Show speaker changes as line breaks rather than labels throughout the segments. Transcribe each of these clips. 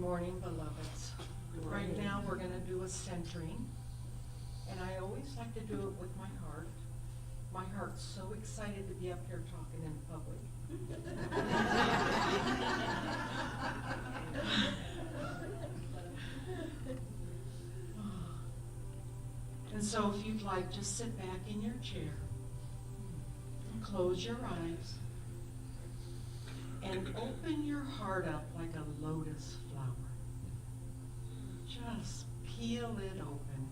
morning, beloveds. Right now we're going to do a centering, and I always like to do it with my heart. My heart's so excited to be up here talking in public. And so if you'd like, just sit back in your chair, and close your eyes, and open your heart up like a lotus flower. Just peel it open.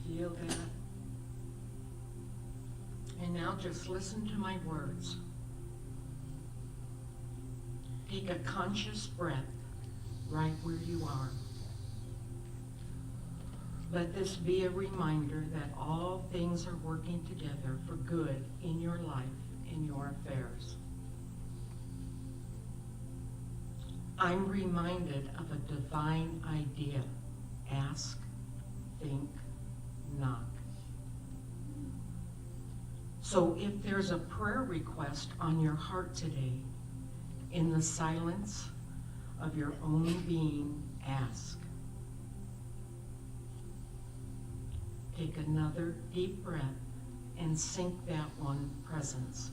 Feel that. And now just listen to my words. Take a conscious breath right where you are. Let this be a reminder that all things are working together for good in your life and your affairs. I'm reminded of a divine idea. Ask, think, knock. So if there's a prayer request on your heart today, in the silence of your own being, ask. Take another deep breath and sink that one presence,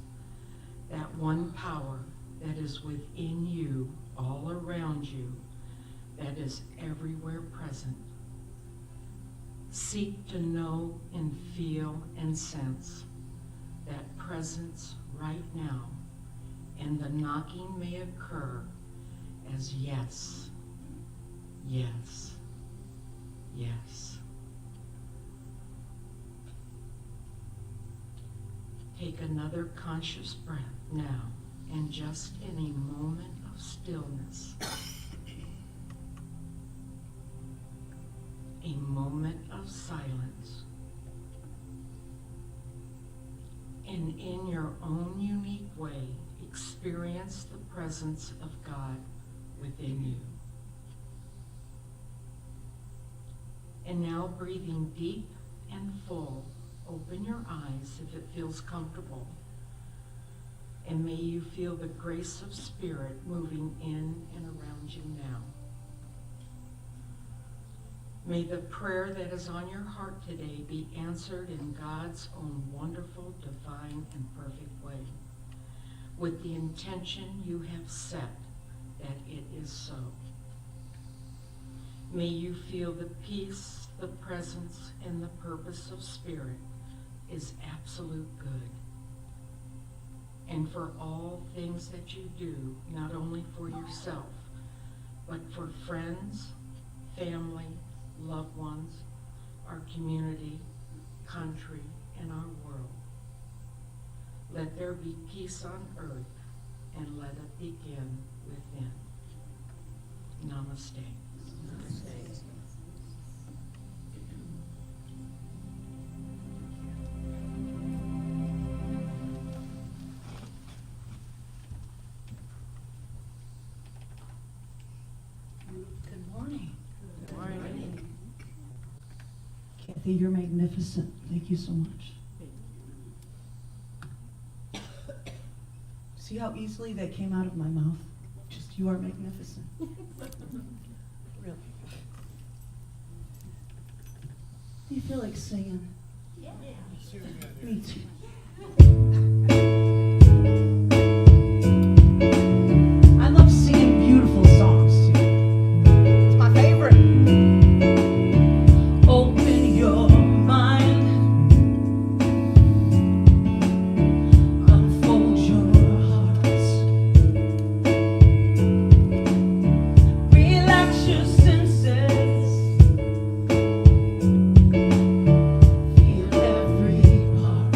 that one power that is within you, all around you, that is everywhere present. Seek to know and feel and sense that presence right now, and the knocking may occur as yes, yes, yes. Take another conscious breath now, and just in a moment of stillness, a moment of silence, and in your own unique way, experience the presence of God within you. And now, breathing deep and full, open your eyes if it feels comfortable, and may you feel the grace of Spirit moving in and around you now. May the prayer that is on your heart today be answered in God's own wonderful, divine, and perfect way, with the intention you have set that it is so. May you feel the peace, the presence, and the purpose of Spirit is absolute good. And for all things that you do, not only for yourself, but for friends, family, loved ones, our community, country, and our world. Let there be peace on earth, and let it begin within. Namaste. Namaste.
Good morning.
Good morning.
Kathy, you're magnificent. Thank you so much. See how easily that came out of my mouth? Just, you are magnificent. Really. Do you feel like singing?
Yeah.
Me too. I love singing beautiful songs too. It's my favorite. Open your mind, unfold your hearts, relax your senses, feel every part.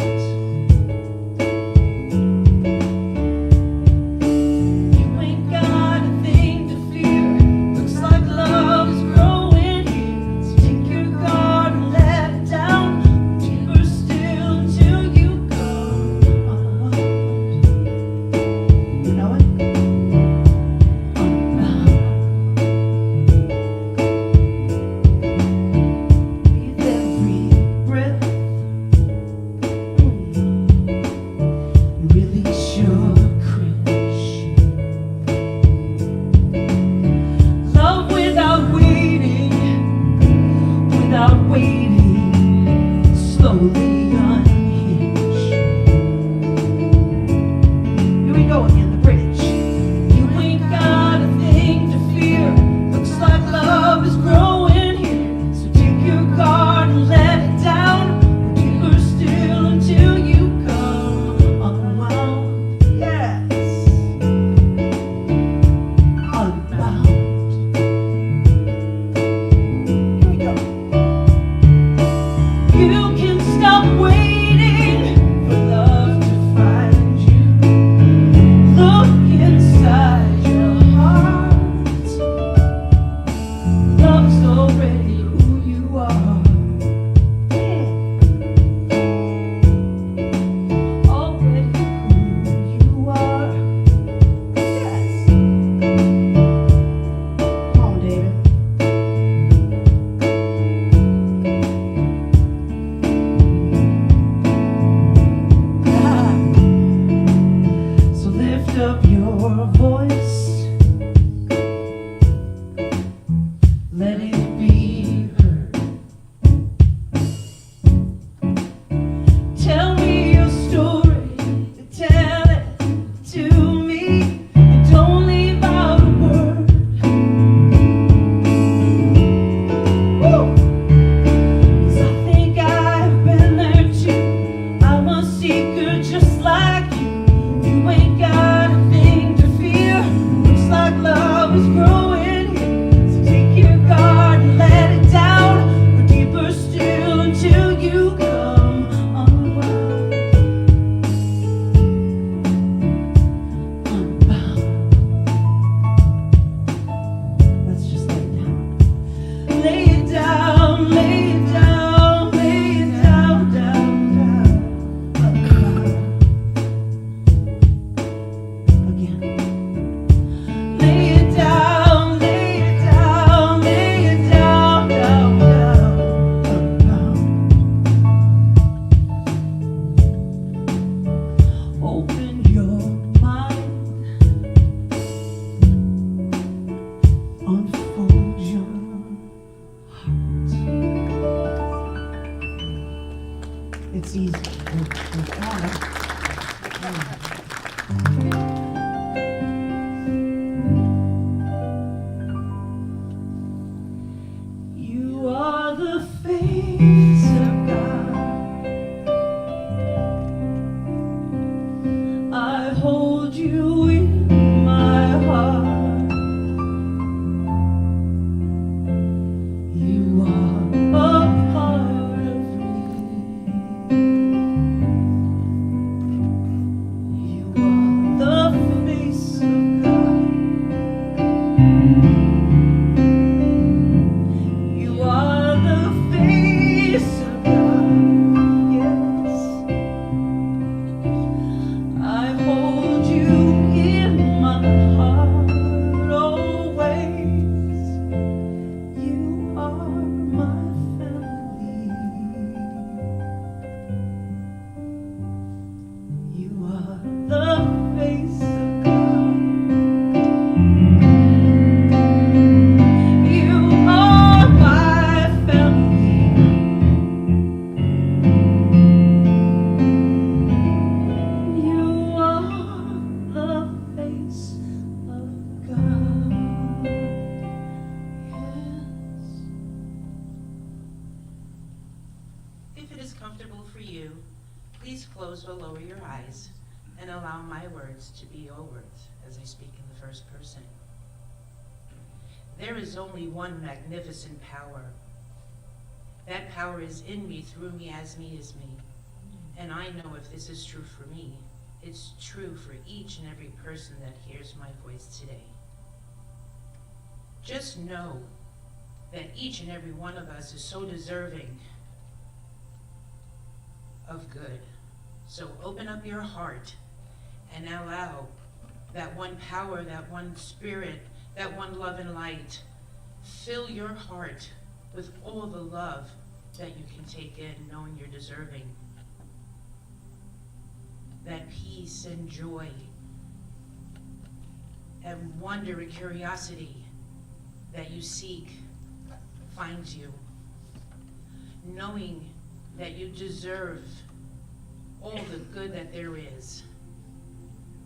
seeker just like you. You ain't got a thing to fear. Looks like love is growing here. So take your guard and let it down, or deeper still until you come unwound. Unbound. Let's just lay it down. Lay it down, lay it down, lay it down, down, down. Unbound. Again. Lay it down, lay it down, lay it down, down, down. Unbound. Open your mind. Unfold your heart. It's easy. We're fine. You are the face of God. I hold you in my heart. You are a part of me. You are the face of God. You are the face of God. Yes. I hold you in my heart always. You are my family. You are the face of God. You are my family. You are the face of God. Yes.
If it is comfortable for you, please close or lower your eyes and allow my words to be your words as I speak in the first person. There is only one magnificent power. That power is in me, through me, as me is me. And I know if this is true for me, it's true for each and every person that hears my voice today. Just know that each and every one of us is so deserving of good. So open up your heart and allow that one power, that one spirit, that one love and light, fill your heart with all the love that you can take in, knowing you're deserving. That peace and joy and wonder and curiosity that you seek finds you. Knowing that you deserve all the good that there is.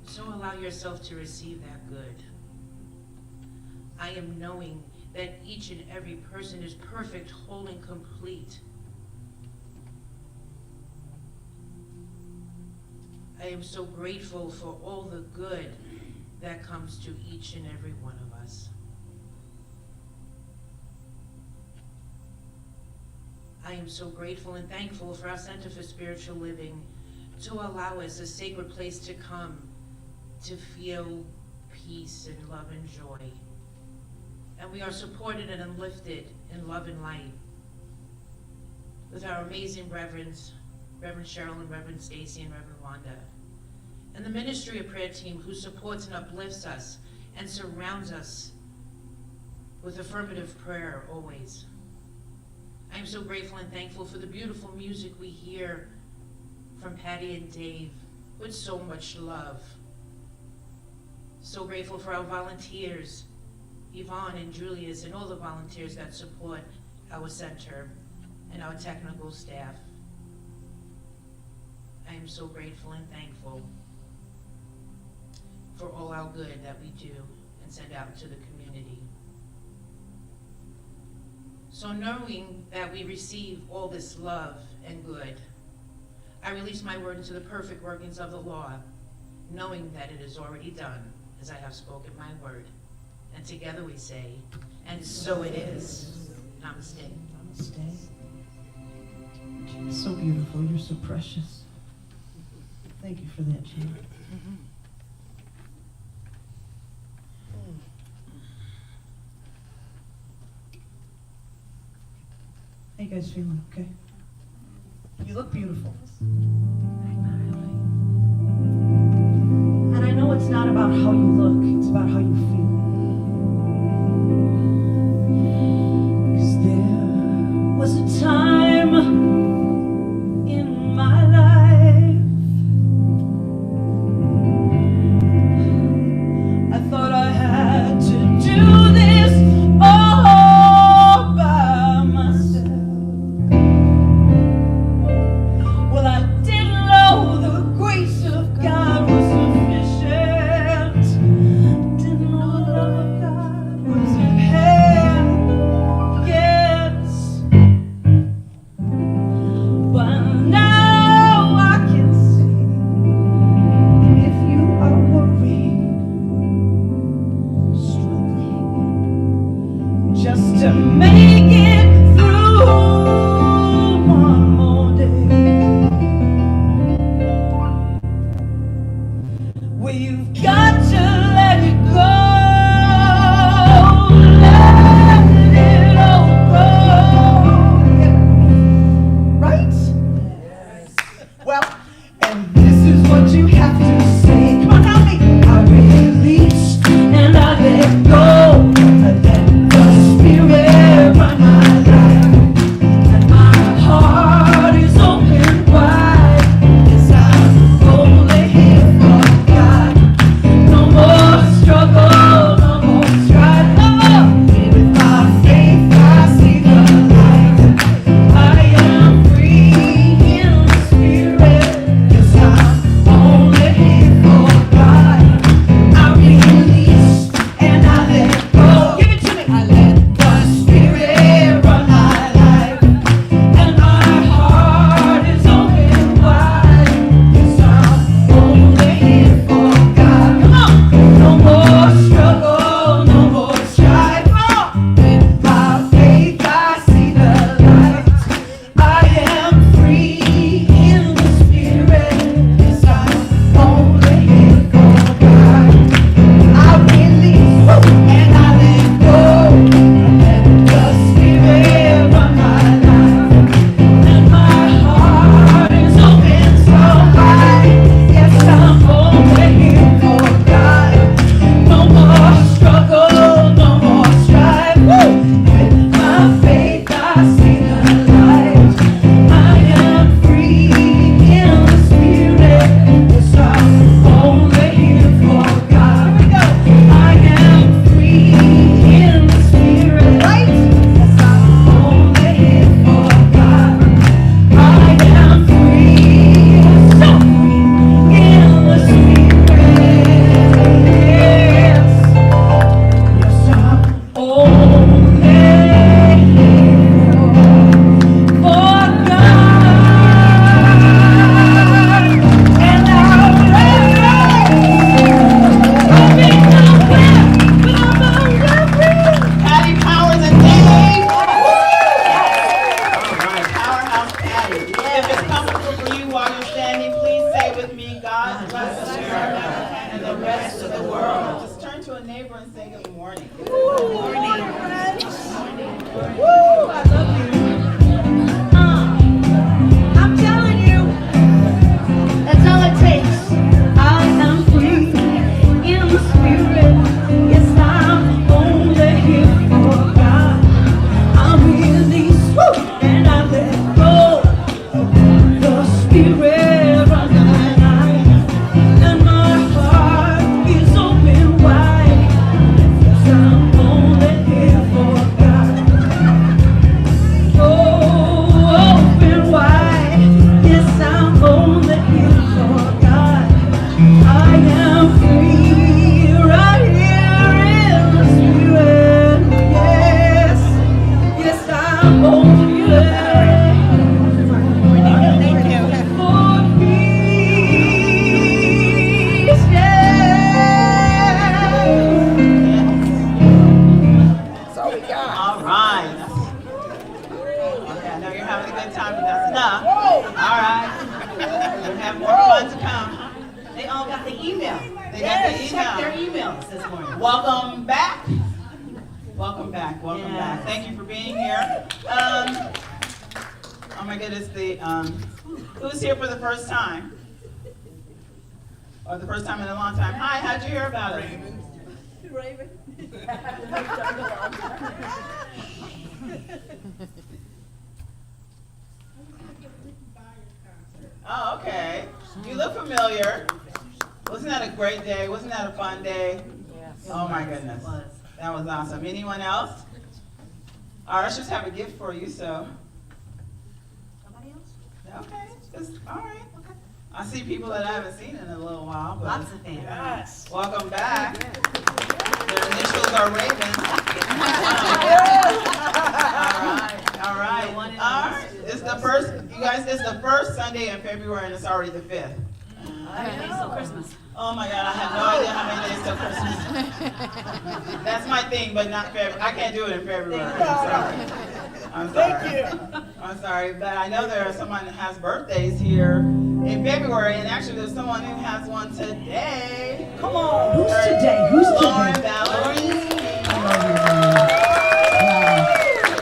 So allow yourself to receive that good. I am knowing that each and every person is perfect, whole, and complete. I am so grateful for all the good that comes to each and every one of us. I am so grateful and thankful for our Center for Spiritual Living to allow us a sacred place to come to feel peace and love and joy. And we are supported and uplifted in love and light with our amazing reverends, Reverend Cheryl and Reverend Stacy and Reverend Wanda, and the Ministry of Prayer team who supports and uplifts us and surrounds us with affirmative prayer always. I am so grateful and thankful for the beautiful music we hear from Patty and Dave with so much love. So grateful for our volunteers, Yvonne and Julius, and all the volunteers that support our center and our technical staff. I am so grateful and thankful for all our good that we do and send out to the community. So knowing that we receive all this love and good, I release my word into the perfect workings of the law, knowing that it is already done, as I have spoken my word. And together we say, and so it is. Namaste.
Namaste. You're so beautiful. You're so precious. Thank you for that, Gina. How you guys feeling? Okay? You look beautiful. And I know it's not about how you look, it's about how you feel. 'Cause there was a time in my life I thought I had to do this all by myself. Well, I didn't know the grace of God was sufficient. Didn't know the love of God was in hand. Yes. But now I can see if you are worried, struggling just to make it through one more day. Well, you've got to let it go. Let it all go. Right? Well, and this is what you have to say. Come on, help me. I release and I let go. I let the Spirit run my life. And my heart is open wide. 'Cause I'm only here for God. No more struggle, no more strife. No more. With my faith, I see the light. I am free in the Spirit. 'Cause I'm only here for God. I release and I let go. Give it to me. I let the Spirit run my life. And my heart is open wide. 'Cause I'm only here for God. Come on. No more struggle, no more strife. With my faith, I see the light. I am free in the Spirit. 'Cause I'm only here for God. I release and I let go. Let the Spirit run my life. And my heart is open so wide. Yes, I'm only here for God. No more struggle, no more strife. With my faith, I see the light. I am free in the Spirit. Yes, I'm only here for God. Here we go. I am free in the Spirit. Right? Yes, I'm only here for God. I am free, so free in the Spirit. Yes, yes, I'm only here for God. And I'll let go. I'll be nowhere, but I'm free.
Patty Powers and Dave. All right, Powerhouse Patty. If it's comfortable for you while you're standing, please say with me, God bless America and the rest of the world. Just turn to a neighbor and say good morning. Good morning.
Woo, I love you. I'm telling you, that's all it takes. I am free in the Spirit. Yes, I'm only here for God. I'm released, and I let go. The Spirit run my life, and my heart is open wide. Yes, I'm only here for God.
They got
Yes,
the
check their
email.
emails this morning.
Welcome back. Welcome back. Welcome
Yes.
back. Thank you for being here. Oh my goodness, who's here for the first time? Or the first time in a long time? Hi, how'd you hear about it?
Raven.
Oh, okay. You look familiar. Wasn't that a great day? Wasn't that a fun day?
Yes.
Oh my goodness. That was awesome. Anyone else? Our ushers have a gift for you, so.
Somebody else?
Okay, all right. Okay. I see people that I haven't seen in a little while, but.
Lots of fans.
Yes. Welcome back. Their initials are Raven. All right. It's the first, you guys, it's the first Sunday in February and it's already the 5th.
It's still Christmas.
Oh my God, I have no idea how many days till Christmas. That's my thing, but not February. I can't do it in February. I'm sorry.
Thank you.
I'm sorry, but I know there's someone that has birthdays here in February, and actually there's someone who has one today.
Come on. Who's today? Who's
Lauren
today?
Valerie.
Wow.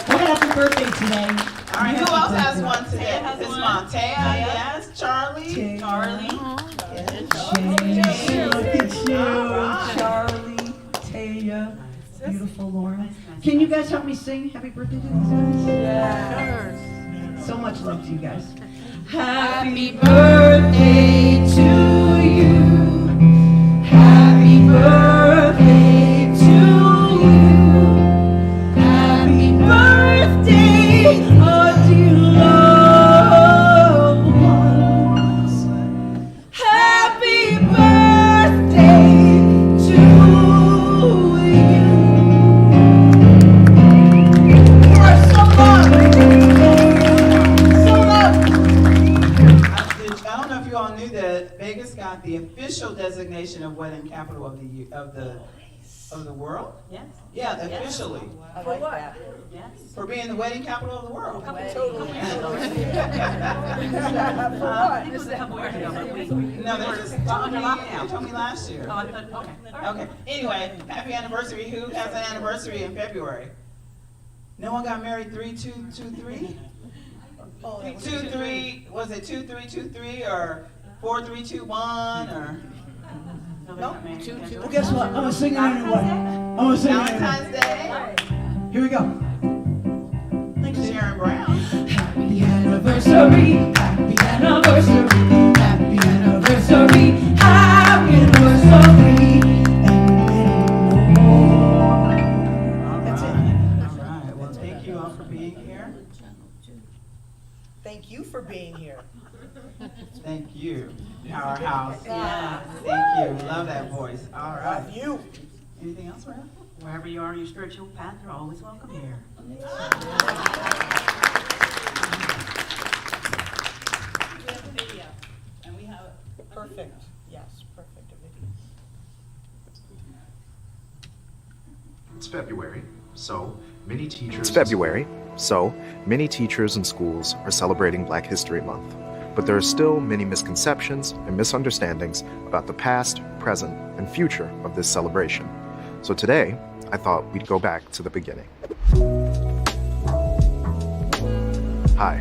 What a happy birthday today.
All right, who else has one today? His mom, Taya, yes, Charlie.
Charlie.
Yes.
Look at you,
All right.
Charlie, Taya, beautiful Lauren. Can you guys help me sing happy birthday to these guys?
Yes.
So much love to you guys. Happy birthday to you. Happy birthday to you. Happy birthday, oh dear loved ones. Happy birthday to you. You are so loved. So loved.
I don't know if you all knew that Vegas got the official designation of wedding capital of the world.
Yes.
Yeah, officially,
For what? Yes.
for being the wedding capital of the world.
Totally.
It was a couple years ago, but
No, they just told me, they told me last year.
Oh, I thought, okay. All right.
Okay, anyway, happy anniversary. Who has an anniversary in February? No one got married 3-2-2-3? 2-3, was it 2-3-2-3 or 4-3-2-1 or? No?
Well, guess what? I'm gonna sing it anyway. I'm gonna sing it anyway.
Valentine's Day?
Here we go.
Sharon Brown.
Happy anniversary, happy anniversary, happy anniversary, happy anniversary, and many more. That's it.
All right, well, thank you all for being here.
Thank you for being here.
Thank you, Powerhouse.
Yeah.
Thank you, love that voice. All right.
Love you.
Anything else, Ralph?
Wherever you are in your spiritual path, you're always welcome here.
We have a video, and we have
Perfect. Yes, perfect.
It's February, so many teachers and schools are celebrating Black History Month. But there are still many misconceptions and misunderstandings about the past, present, and future of this celebration. So today, I thought we'd go back to the beginning. Hi,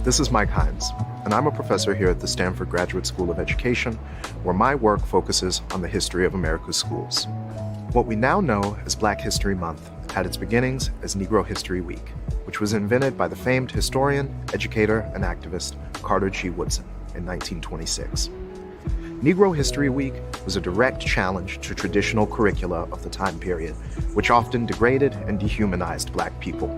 this is Mike Hines, and I'm a professor here at the Stanford Graduate School of Education, where my work focuses on the history of America's schools. What we now know as Black History Month had its beginnings as Negro History Week, which was invented by the famed historian, educator, and activist Carter G. Woodson in 1926. Negro History Week was a direct challenge to traditional curricula of the time period, which often degraded and dehumanized Black people.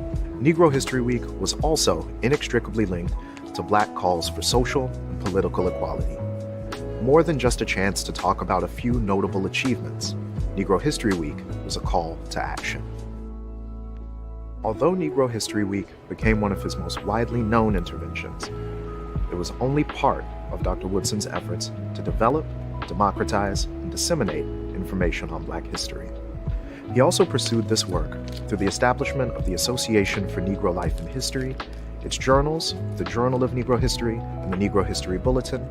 Negro History Week was also inextricably linked to Black calls for social and political equality. More than just a chance to talk about a few notable achievements, Negro History Week was a call to action. Although Negro History Week became one of his most widely known interventions, it was only part of Dr. Woodson's efforts to develop, democratize, and disseminate information on Black history. He also pursued this work through the establishment of the Association for Negro Life and History, its journals, the Journal of Negro History and the Negro History Bulletin,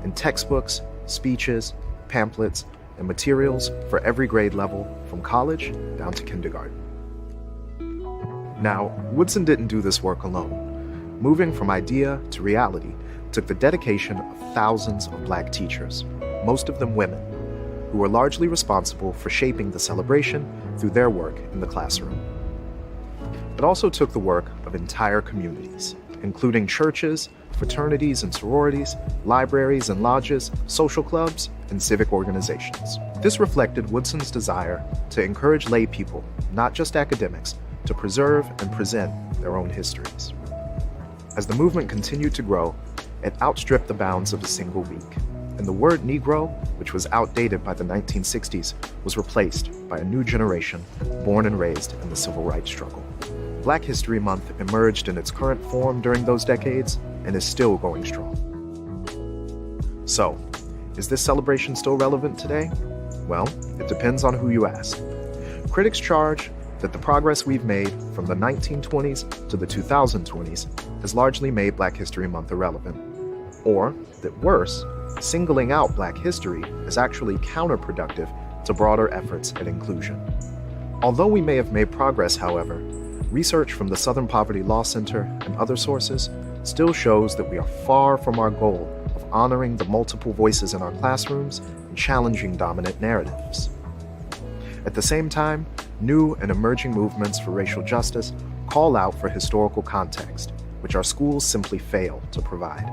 and textbooks, speeches, pamphlets, and materials for every grade level from college down to kindergarten. Now, Woodson didn't do this work alone. Moving from idea to reality took the dedication of thousands of Black teachers, most of them women, who were largely responsible for shaping the celebration through their work in the classroom. It also took the work of entire communities, including churches, fraternities and sororities, libraries and lodges, social clubs, and civic organizations. This reflected Woodson's desire to encourage lay people, not just academics, to preserve and present their own histories. As the movement continued to grow, it outstripped the bounds of a single week, and the word Negro, which was outdated by the 1960s, was replaced by a new generation born and raised in the civil rights struggle. Black History Month emerged in its current form during those decades and is still going strong. So, is this celebration still relevant today? Well, it depends on who you ask. Critics charge that the progress we've made from the 1920s to the 2020s has largely made Black History Month irrelevant. Or that worse, singling out Black history is actually counterproductive to broader efforts at inclusion. Although we may have made progress, however, research from the Southern Poverty Law Center and other sources still shows that we are far from our goal of honoring the multiple voices in our classrooms and challenging dominant narratives. At the same time, new and emerging movements for racial justice call out for historical context, which our schools simply fail to provide.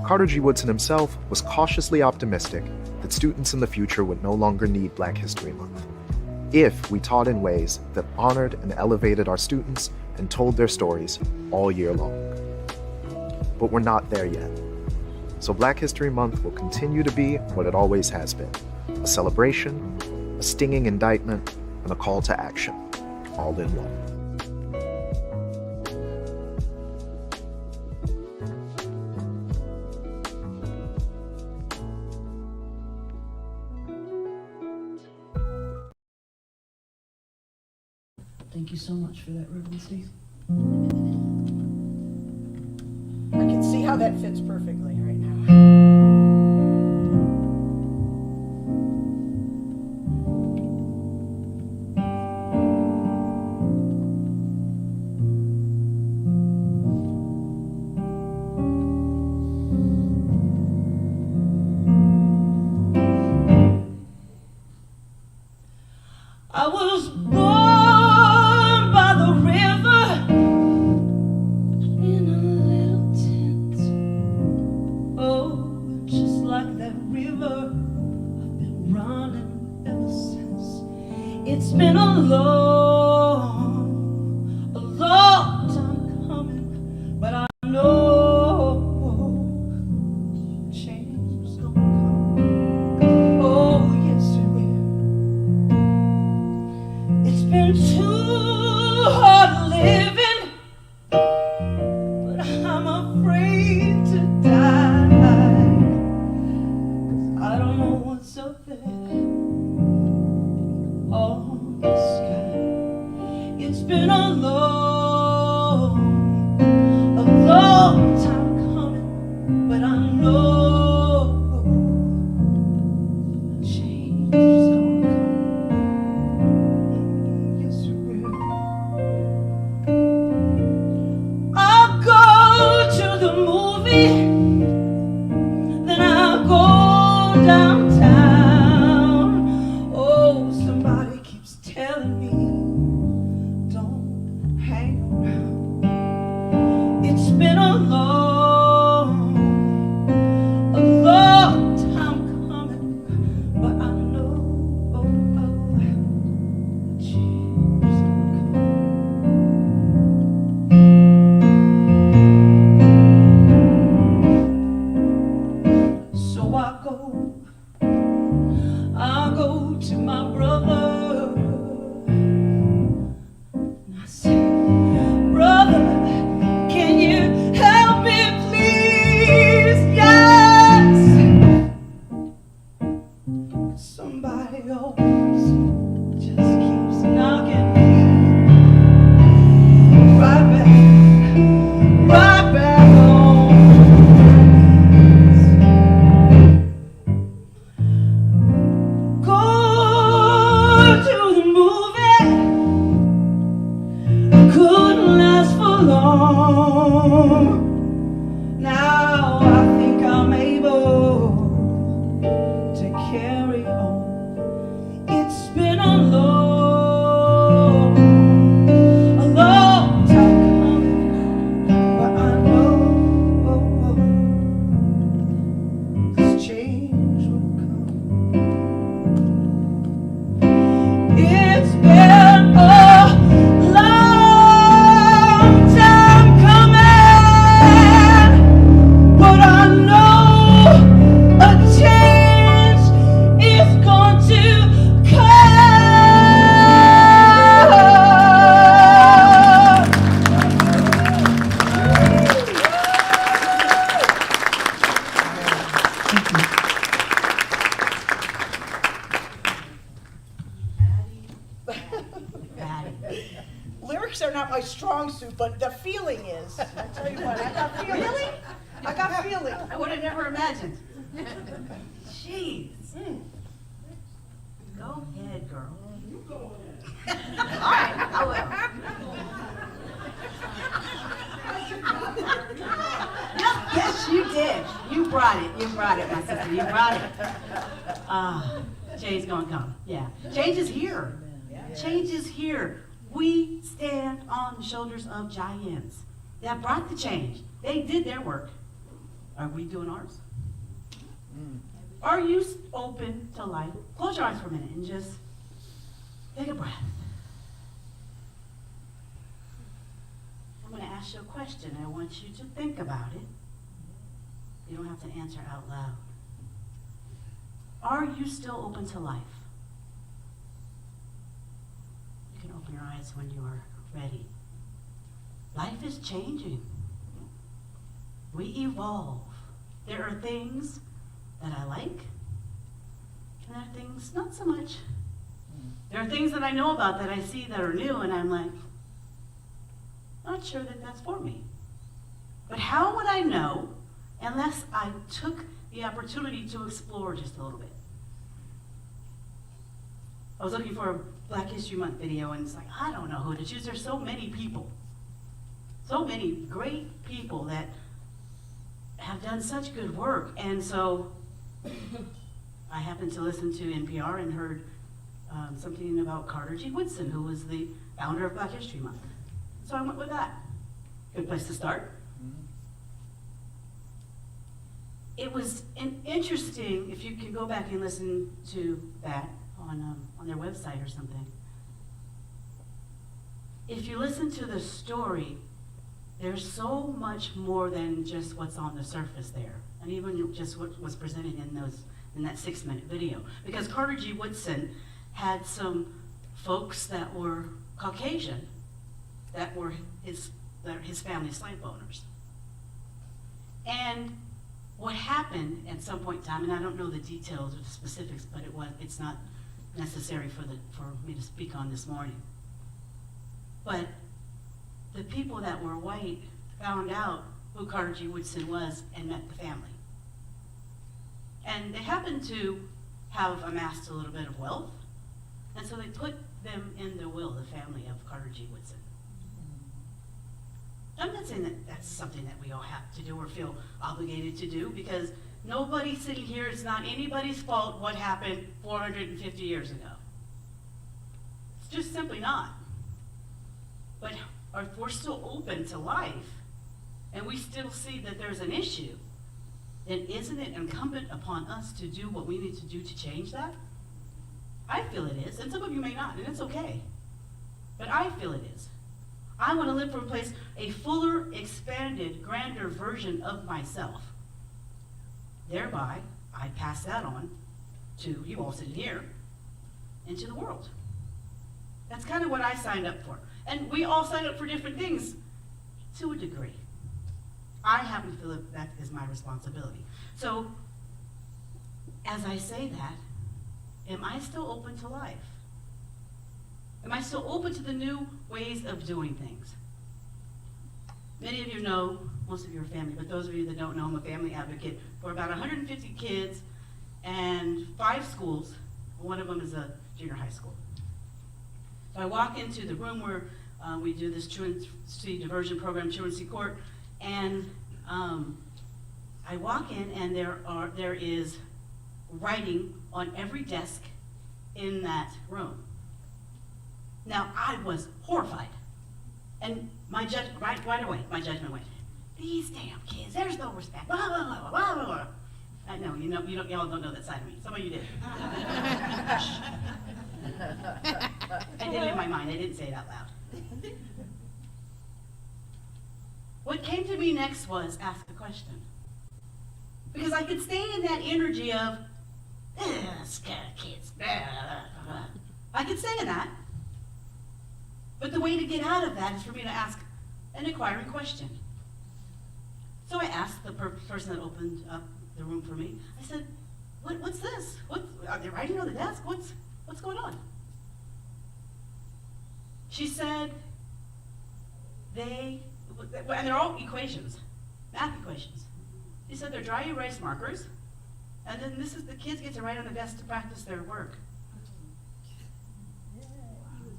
Carter G. Woodson himself was cautiously optimistic that students in the future would no longer need Black History Month if we taught in ways that honored and elevated our students and told their stories all year long. But we're not there yet. So Black History Month will continue to be what it always has been: a celebration, a stinging indictment, and a call to action, all in one.
Thank you so much for that, Reverend Steve.
I can see how that fits perfectly right now.
I was born by the river in a little tent. Oh, just like that river, I've been running ever since. It's been a long time coming, but I know change is gonna come. Oh, yes, it will. It's been too hard living, but I'm afraid to die, 'cause I don't know what's up there on the sky. It's been a long time coming, but I know change is gonna come. Yes, it will. I'll go to the movie, then I'll go downtown. Oh, somebody keeps telling me, don't hang around. It's been a long time coming, but I know change is gonna come. So I go
are not my strong suit, but the feeling is. I tell you what, I got feeling. Really? I got feeling.
I would have never imagined. Jeez. Go ahead, girl. You go ahead. All right, I will. Yes, you did. You brought it. You brought it, my sister. You brought it. Change gonna come. Yeah. Change is here. Change is here. We stand on the shoulders of giants that brought the change. They did their work. Are we doing ours? Are you open to life? Close your eyes for a minute and just take a breath. I'm going to ask you a question. I want you to think about it. You don't have to answer out loud. Are you still open to life? You can open your eyes when you are ready. Life is changing. We evolve. There are things that I like, and there are things not so much. There are things that I know about that I see that are new, and I'm like, not sure that that's for me. But how would I know unless I took the opportunity to explore just a little bit? I was looking for a Black History Month video, and it's like, I don't know who to choose. There's so many people, so many great people that have done such good work. And so I happened to listen to NPR and heard something about Carter G. Woodson, who was the founder of Black History Month. So I went with that. Good place to start. It was interesting, if you can go back and listen to that on their website or something. If you listen to the story, there's so much more than just what's on the surface there, and even just what was presented in that 6-minute video. Because Carter G. Woodson had some folks that were Caucasian, that were his family's slave owners. And what happened at some point in time, and I don't know the details or the specifics, but it's not necessary for me to speak on this morning. But the people that were white found out who Carter G. Woodson was and met the family. And they happened to have amassed a little bit of wealth, and so they put them in the will, the family of Carter G. Woodson. I'm not saying that that's something that we all have to do or feel obligated to do, because nobody sitting here, it's not anybody's fault what happened 450 years ago. It's just simply not. But if we're still open to life, and we still see that there's an issue, then isn't it incumbent upon us to do what we need to do to change that? I feel it is, and some of you may not, and it's okay. But I feel it is. I want to live from a place, a fuller, expanded, grander version of myself. Thereby, I pass that on to you all sitting here and to the world. That's kind of what I signed up for. And we all sign up for different things to a degree. I happen to feel that that is my responsibility. So, as I say that, am I still open to life? Am I still open to the new ways of doing things? Many of you know, most of you are family, but those of you that don't know, I'm a family advocate for about 150 kids and 5 schools. One of them is a junior high school. So I walk into the room where we do this truancy diversion program, Truancy Court, and I walk in, and there is writing on every desk in that room. Now, I was horrified, and my right away, my judgment went, these damn kids, there's no respect, blah, blah, blah, blah, blah, blah. I know, y'all don't know that side of me. Some of you did. I did it in my mind, I didn't say it out loud. What came to me next was ask a question. Because I could stay in that energy of, scared kids, blah, blah, blah. I could stay in that. But the way to get out of that is for me to ask an inquiring question. So I asked the person that opened up the room for me, I said, what's this? Are they writing on the desk? What's going on? She said, and they're all equations, math equations. He said they're dry erase markers, and then the kids get to write on the desk to practice their work.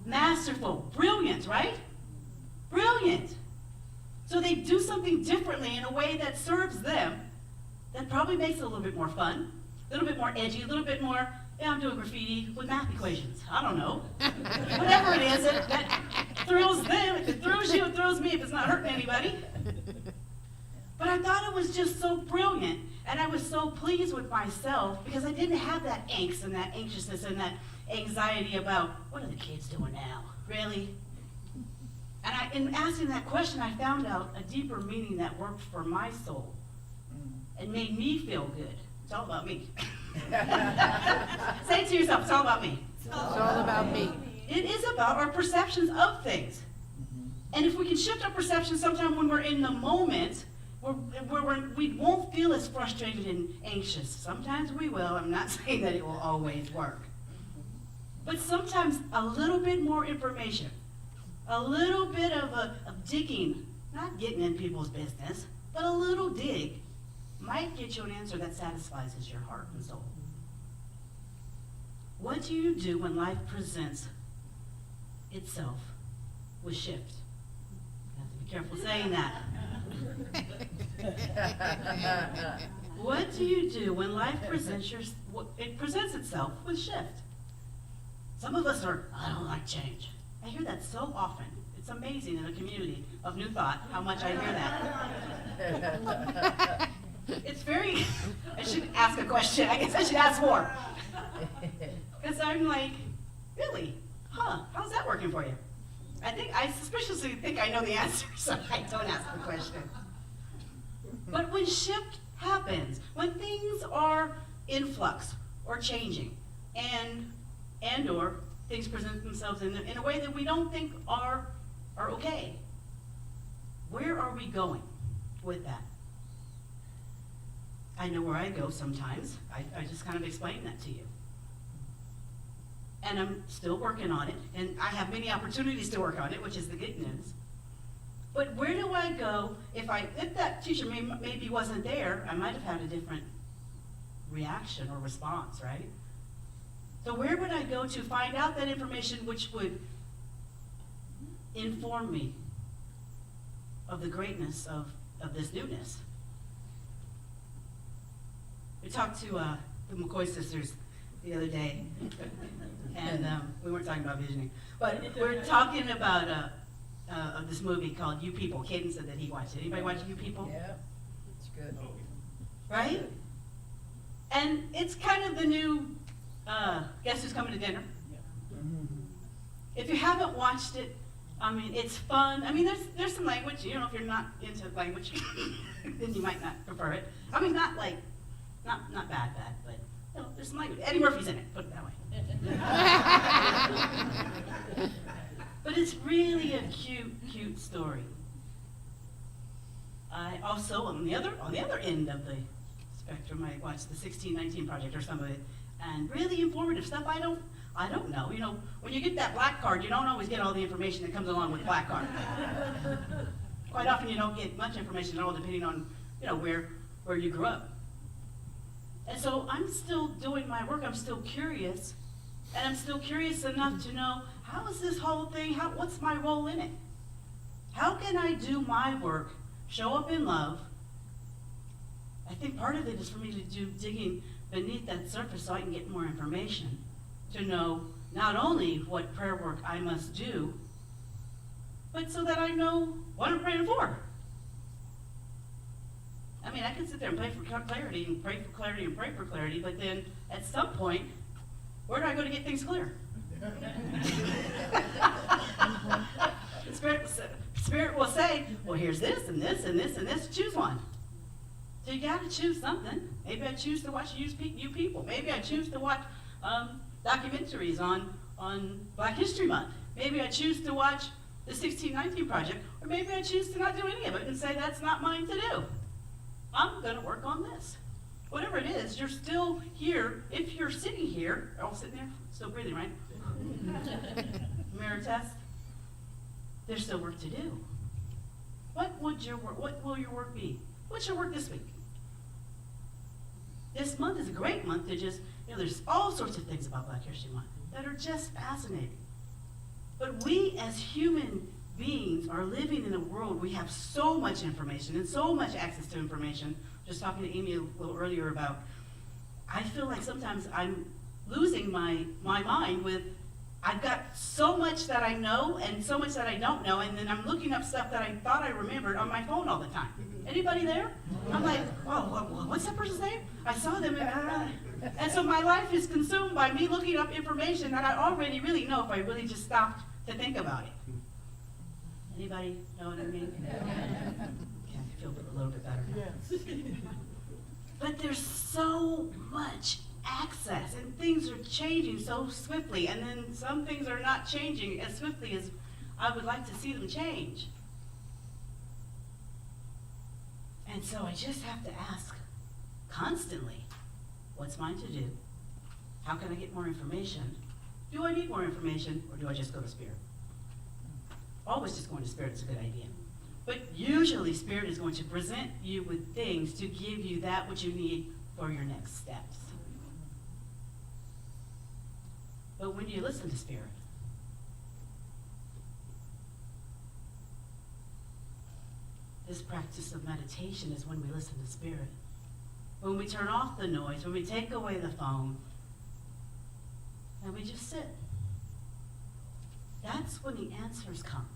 Masterful, brilliant, right? Brilliant. So they do something differently in a way that serves them, that probably makes it a little bit more fun, a little bit more edgy, a little bit more, yeah, I'm doing graffiti with math equations. I don't know. Whatever it is that thrills them. If it thrills you, it thrills me if it's not hurting anybody. But I thought it was just so brilliant, and I was so pleased with myself because I didn't have that angst and that anxiousness and that anxiety about, what are the kids doing now? Really? And in asking that question, I found out a deeper meaning that worked for my soul and made me feel good. It's all about me. Say it to yourself, it's all about me.
It's all about me.
It is about our perceptions of things. And if we can shift our perceptions sometime when we're in the moment, we won't feel as frustrated and anxious. Sometimes we will. I'm not saying that it will always work. But sometimes a little bit more information, a little bit of digging, not getting in people's business, but a little dig might get you an answer that satisfies your heart and soul. What do you do when life presents itself with shift? You have to be careful saying that. What do you do when life presents itself with shift? Some of us are, I don't like change. I hear that so often. It's amazing in a community of New Thought how much I hear that. It's very, I should ask a question. I guess I should ask more. Because I'm like, really? Huh, how's that working for you? I suspiciously think I know the answer, so I don't ask the question. But when shift happens, when things are in flux or changing, and or things present themselves in a way that we don't think are okay, where are we going with that? I know where I go sometimes. I just kind of explain that to you. And I'm still working on it, and I have many opportunities to work on it, which is the good news. But where do I go if that teacher maybe wasn't there? I might have had a different reaction or response, right? So where would I go to find out that information which would inform me of the greatness of this newness? We talked to the McCoy sisters the other day, and we weren't talking about visioning, but we're talking about this movie called You People. Caden said that he watched it. Anybody watch You People?
Yeah, it's good.
Right? And it's kind of the new Guess Who's Coming to Dinner? If you haven't watched it, I mean, it's fun. I mean, there's some language. If you're not into language, then you might not prefer it. I mean, not bad, but there's some language. Eddie Murphy's in it, put it that way. But it's really a cute story. I also, on the other end of the spectrum, I watched the 1619 Project or some of it, and really informative stuff. I don't know. When you get that black card, you don't always get all the information that comes along with the black card. Quite often, you don't get much information at all, depending on where you grew up. And so I'm still doing my work. I'm still curious, and I'm still curious enough to know, how is this whole thing? What's my role in it? How can I do my work, show up in love? I think part of it is for me to do digging beneath that surface so I can get more information, to know not only what prayer work I must do, but so that I know what I'm praying for. I mean, I can sit there and pray for clarity and pray for clarity and pray for clarity, but then at some point, where do I go to get things clear? Spirit will say, well, here's this and this and this and this. Choose one. So you got to choose something. Maybe I choose to watch You People. Maybe I choose to watch documentaries on Black History Month. Maybe I choose to watch the 1619 Project, or maybe I choose to not do any of it and say that's not mine to do. I'm going to work on this. Whatever it is, you're still here. If you're sitting here, all sitting there, still breathing, right? Mirror test. There's still work to do. What will your work be? What's your work this week? This month is a great month to just, there's all sorts of things about Black History Month that are just fascinating. But we as human beings are living in a world, we have so much information and so much access to information. Just talking to Amy a little earlier about, I feel like sometimes I'm losing my mind with, I've got so much that I know and so much that I don't know, and then I'm looking up stuff that I thought I remembered on my phone all the time. Anybody there? I'm like, oh, what's that person's name? I saw them. And so my life is consumed by me looking up information that I already really know if I really just stopped to think about it. Anybody know what I mean? Okay, I feel a little bit better now. But there's so much access, and things are changing so swiftly, and then some things are not changing as swiftly as I would like to see them change. And so I just have to ask constantly, what's mine to do? How can I get more information? Do I need more information, or do I just go to Spirit? Always just going to Spirit is a good idea. But usually Spirit is going to present you with things to give you that which you need for your next steps. But when you listen to Spirit, this practice of meditation is when we listen to Spirit. When we turn off the noise, when we take away the phone, and we just sit. That's when the answers come.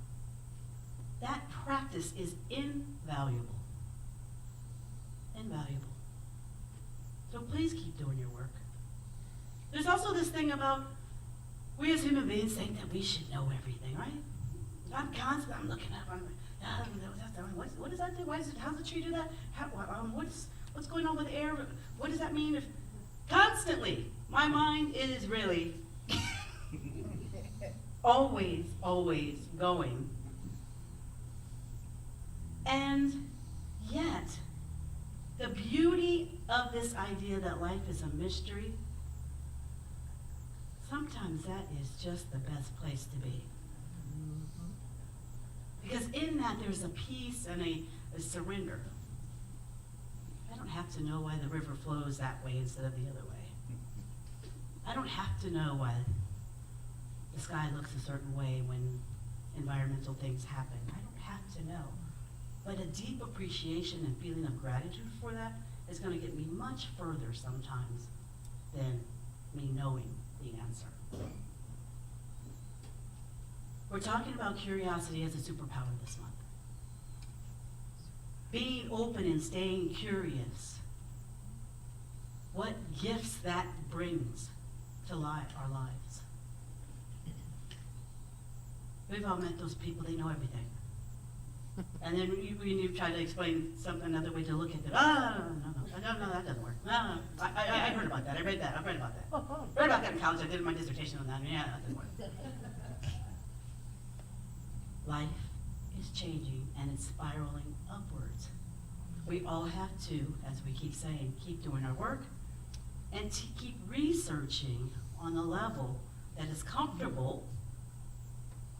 That practice is invaluable. Invaluable. So please keep doing your work. There's also this thing about we as human beings think that we should know everything, right? I'm looking up, what does that do? How does the tree do that? What's going on with air? What does that mean? Constantly, my mind is really always going. And yet, the beauty of this idea that life is a mystery, sometimes that is just the best place to be. Because in that there's a peace and a surrender. I don't have to know why the river flows that way instead of the other way. I don't have to know why the sky looks a certain way when environmental things happen. I don't have to know. But a deep appreciation and feeling of gratitude for that is going to get me much further sometimes than me knowing the answer. We're talking about curiosity as a superpower this month. Being open and staying curious. What gifts that brings to our lives. We've all met those people, they know everything. And then when you try to explain another way to look at it, no, that doesn't work. No, I heard about that, I've read about that. Read about that in college, I did my dissertation on that, yeah, that doesn't work. Life is changing and it's spiraling upwards. We all have to, as we keep saying, keep doing our work and to keep researching on a level that is comfortable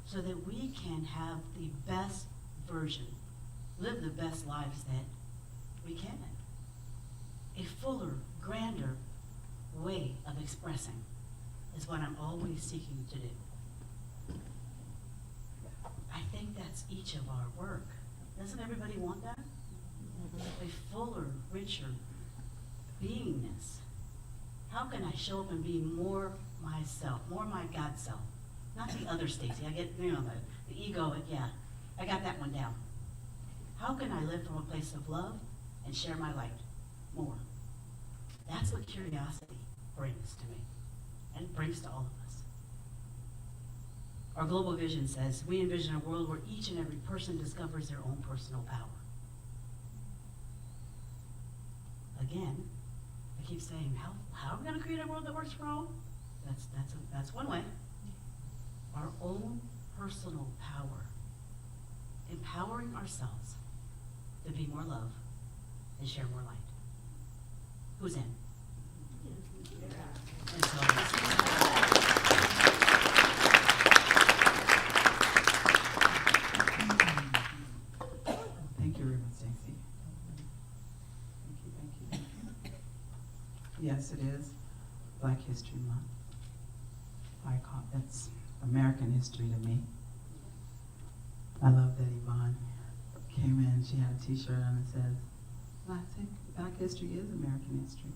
so that we can have the best version, live the best lives that we can. A fuller, grander way of expressing is what I'm always seeking to do. I think that's each of our work. Doesn't everybody want that? A fuller, richer beingness. How can I show up and be more myself, more my God self? Not the other Stacy. I get, the ego, yeah. I got that one down. How can I live from a place of love and share my light more? That's what curiosity brings to me, and it brings to all of us. Our global vision says, we envision a world where each and every person discovers their own personal power. Again, I keep saying, how are we going to create a world that works for all? That's one way. Our own personal power. Empowering ourselves to be more love and share more light. Who's in? And so
Black History Month. It's American history to me. I love that Yvonne came in, she had a t-shirt on that says, Black history is American history.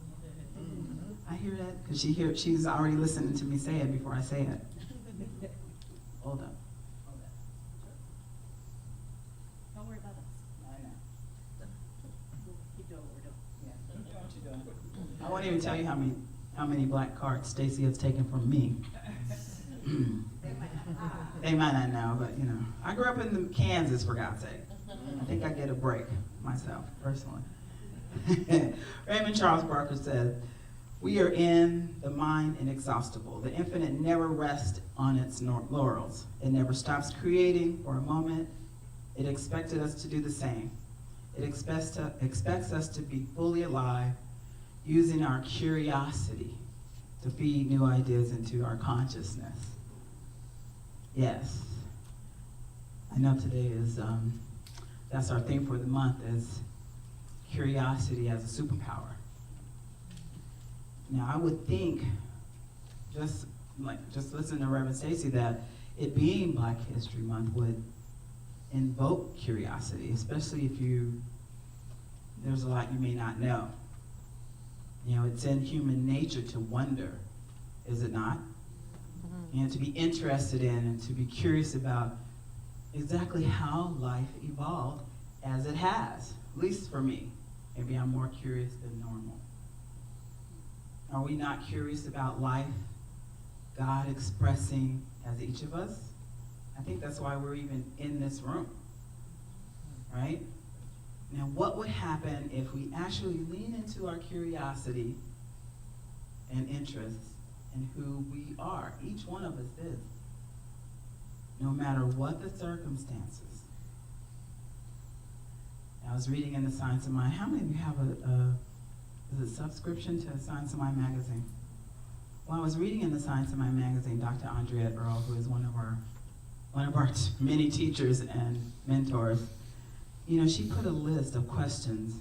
I hear that, because she's already listening to me say it before I say it. Hold up.
Don't worry about us.
I know.
Keep doing what we're doing.
Yeah, keep doing what you're doing. I won't even tell you how many black cards Stacy has taken from me. They might not know, but you know, I grew up in Kansas, for God's sake. I think I get a break myself, personally. Raymond Charles Barker said, "We are in the mind inexhaustible. The infinite never rests on its laurels. It never stops creating for a moment. It expected us to do the same. It expects us to be fully alive, using our curiosity to feed new ideas into our consciousness." Yes. I know today is, that's our theme for the month, is curiosity as a superpower. Now, I would think, just listen to Reverend Stacy, that it being Black History Month would invoke curiosity, especially if there's a lot you may not know. You know, it's in human nature to wonder, is it not? You know, to be interested in and to be curious about exactly how life evolved as it has, at least for me. Maybe I'm more curious than normal. Are we not curious about life, God expressing as each of us? I think that's why we're even in this room, right? Now, what would happen if we actually lean into our curiosity and interest in who we are? Each one of us is, no matter what the circumstances. I was reading in the Science of Mind. How many of you have a subscription to Science of Mind magazine? Well, I was reading in the Science of Mind magazine, Dr. Andrea Earl, who is one of our many teachers and mentors. You know, she put a list of questions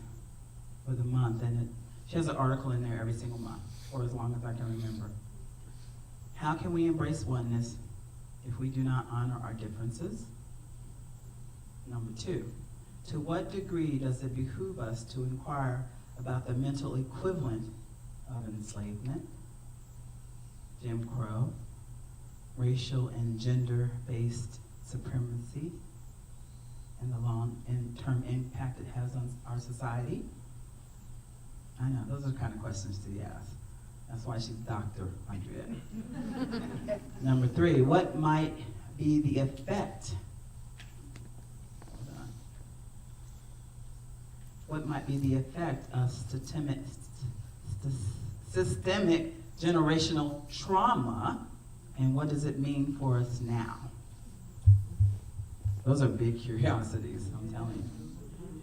for the month, and she has an article in there every single month, for as long as I can remember. How can we embrace oneness if we do not honor our differences? Number 2, to what degree does it behoove us to inquire about the mental equivalent of enslavement, Jim Crow, racial and gender-based supremacy, and the long-term impact it has on our society? I know, those are the kind of questions to be asked. That's why she's Dr. Andrea. Number 3, what might be the effect? Hold on. What might be the effect of systemic generational trauma, and what does it mean for us now? Those are big curiosities, I'm telling you.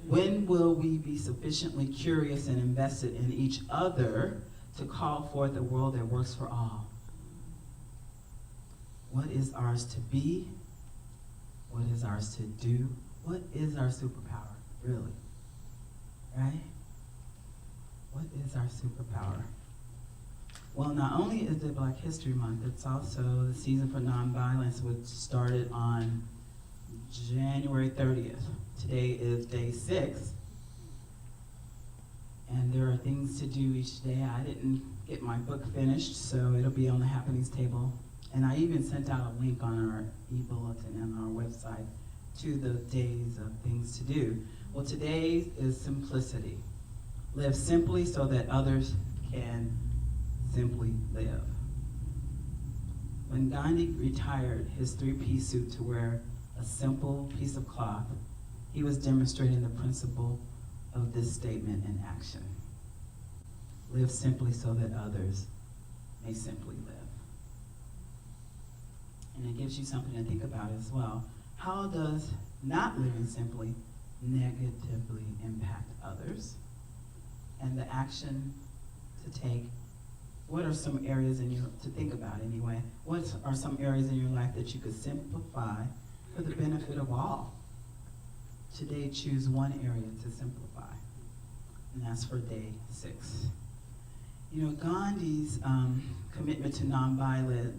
When will we be sufficiently curious and invested in each other to call forth a world that works for all? What is ours to be? What is ours to do? What is our superpower, really? Right? What is our superpower? Well, not only is it Black History Month, it's also the season for nonviolence, which started on January 30th. Today is day 6. And there are things to do each day. I didn't get my book finished, so it'll be on the happenings table. And I even sent out a link on our e-bulletin and our website to the days of things to do. Well, today is simplicity. Live simply so that others can simply live. When Gandhi retired his 3-piece suit to wear a simple piece of cloth, he was demonstrating the principle of this statement in action. Live simply so that others may simply live. And it gives you something to think about as well. How does not living simply negatively impact others? And the action to take, what are some areas to think about anyway, what are some areas in your life that you could simplify for the benefit of all? Today, choose one area to simplify, and that's for day 6. You know, Gandhi's commitment to nonviolent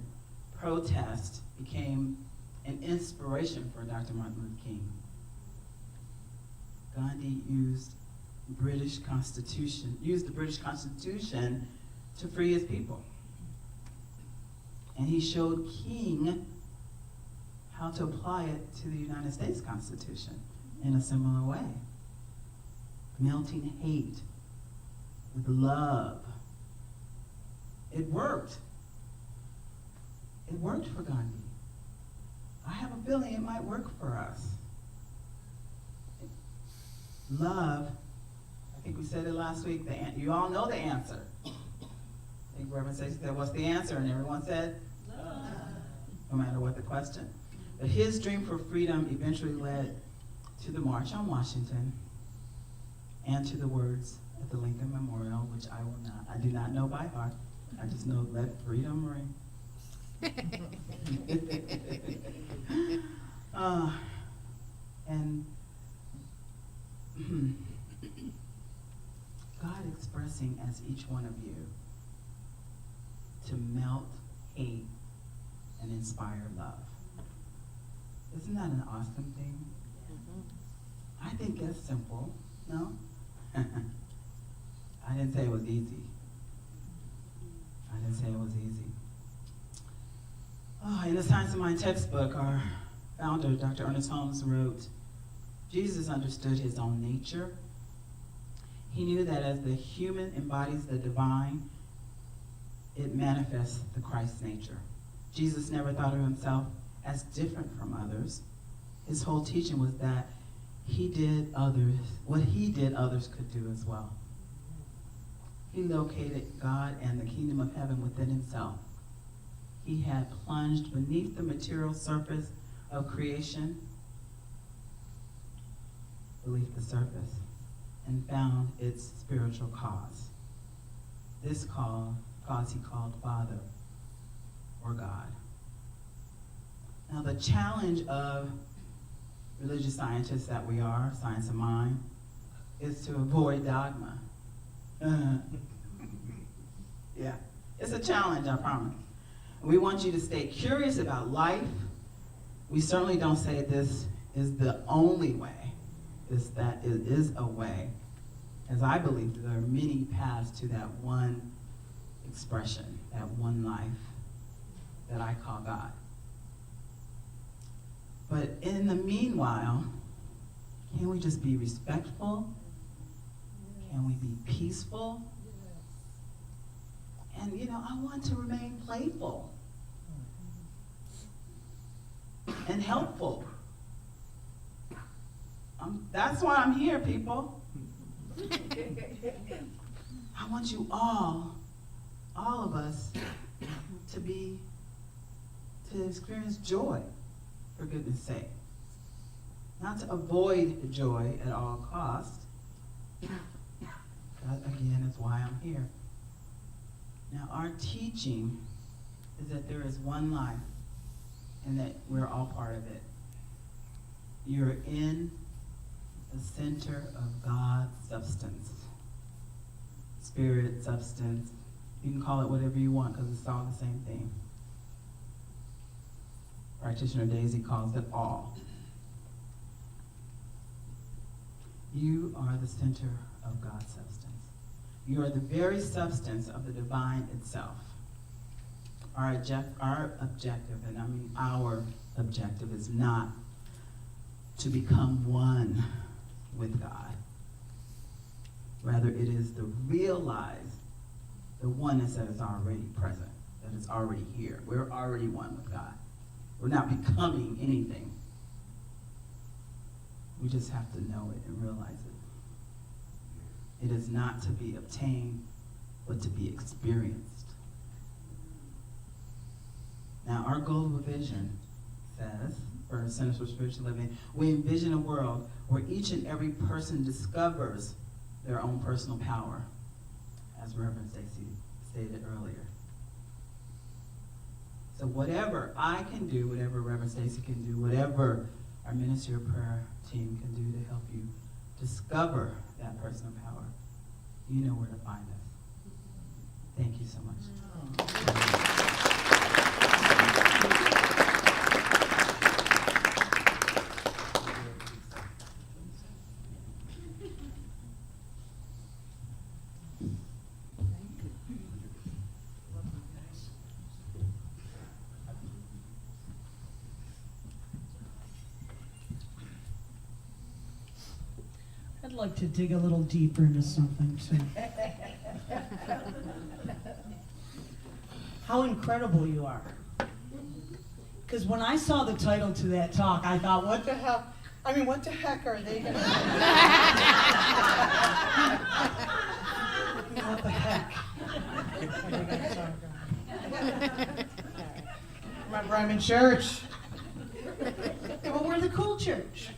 protest became an inspiration for Dr. Martin Luther King. Gandhi used the British Constitution to free his people. And he showed King how to apply it to the United States Constitution in a similar way. Melting hate with love. It worked. It worked for Gandhi. I have a feeling it might work for us. Love, I think we said it last week, you all know the answer. I think Reverend Stacey said, what's the answer? And everyone said, love. No matter what the question. But his dream for freedom eventually led to the March on Washington and to the words at the Lincoln Memorial, which I do not know by heart. I just know, let freedom ring. And God expressing as each one of you to melt hate and inspire love. Isn't that an awesome thing? I think it's simple, no? I didn't say it was easy. In the Science of Mind textbook, our founder, Dr. Ernest Holmes, wrote, Jesus understood his own nature. He knew that as the human embodies the divine, it manifests the Christ nature. Jesus never thought of himself as different from others. His whole teaching was that what he did, others could do as well. He located God and the kingdom of heaven within himself. He had plunged beneath the material surface of creation, beneath the surface, and found its spiritual cause. This cause he called Father, or God. Now the challenge of religious scientists that we are, science of mind, is to avoid dogma. Yeah, it's a challenge, I promise. We want you to stay curious about life. We certainly don't say this is the only way. That it is a way. As I believe there are many paths to that one expression, that one life that I call God. But in the meanwhile, can we just be respectful? Can we be peaceful? And I want to remain playful and helpful. That's why I'm here, people. I want you all of us, to experience joy, for goodness sake. Not to avoid joy at all costs. That, again, is why I'm here. Now, our teaching is that there is one life and that we're all part of it. You're in the center of God's substance. Spirit, substance. You can call it whatever you want because it's all the same thing. Practitioner Daisy calls it all. You are the center of God's substance. You are the very substance of the divine itself. Our objective, and I mean our objective, is not to become one with God. Rather, it is to realize the oneness that is already present, that is already here. We're already one with God. We're not becoming anything. We just have to know it and realize it. It is not to be obtained, but to be experienced. Now, our goal of vision says, for Centers for Spiritual Living, we envision a world where each and every person discovers their own personal power, as Reverend Stacey stated earlier. So whatever I can do, whatever Reverend Stacey can do, whatever our ministry of prayer team can do to help you discover that personal power, you know where to find us.
Thank you so much.
I'd like to dig a little deeper into something too. How incredible you are. Because when I saw the title to that talk, I thought, what the hell? I mean, what the heck are they gonna do? What the heck? Remember, I'm in church. Well, we're the cool church.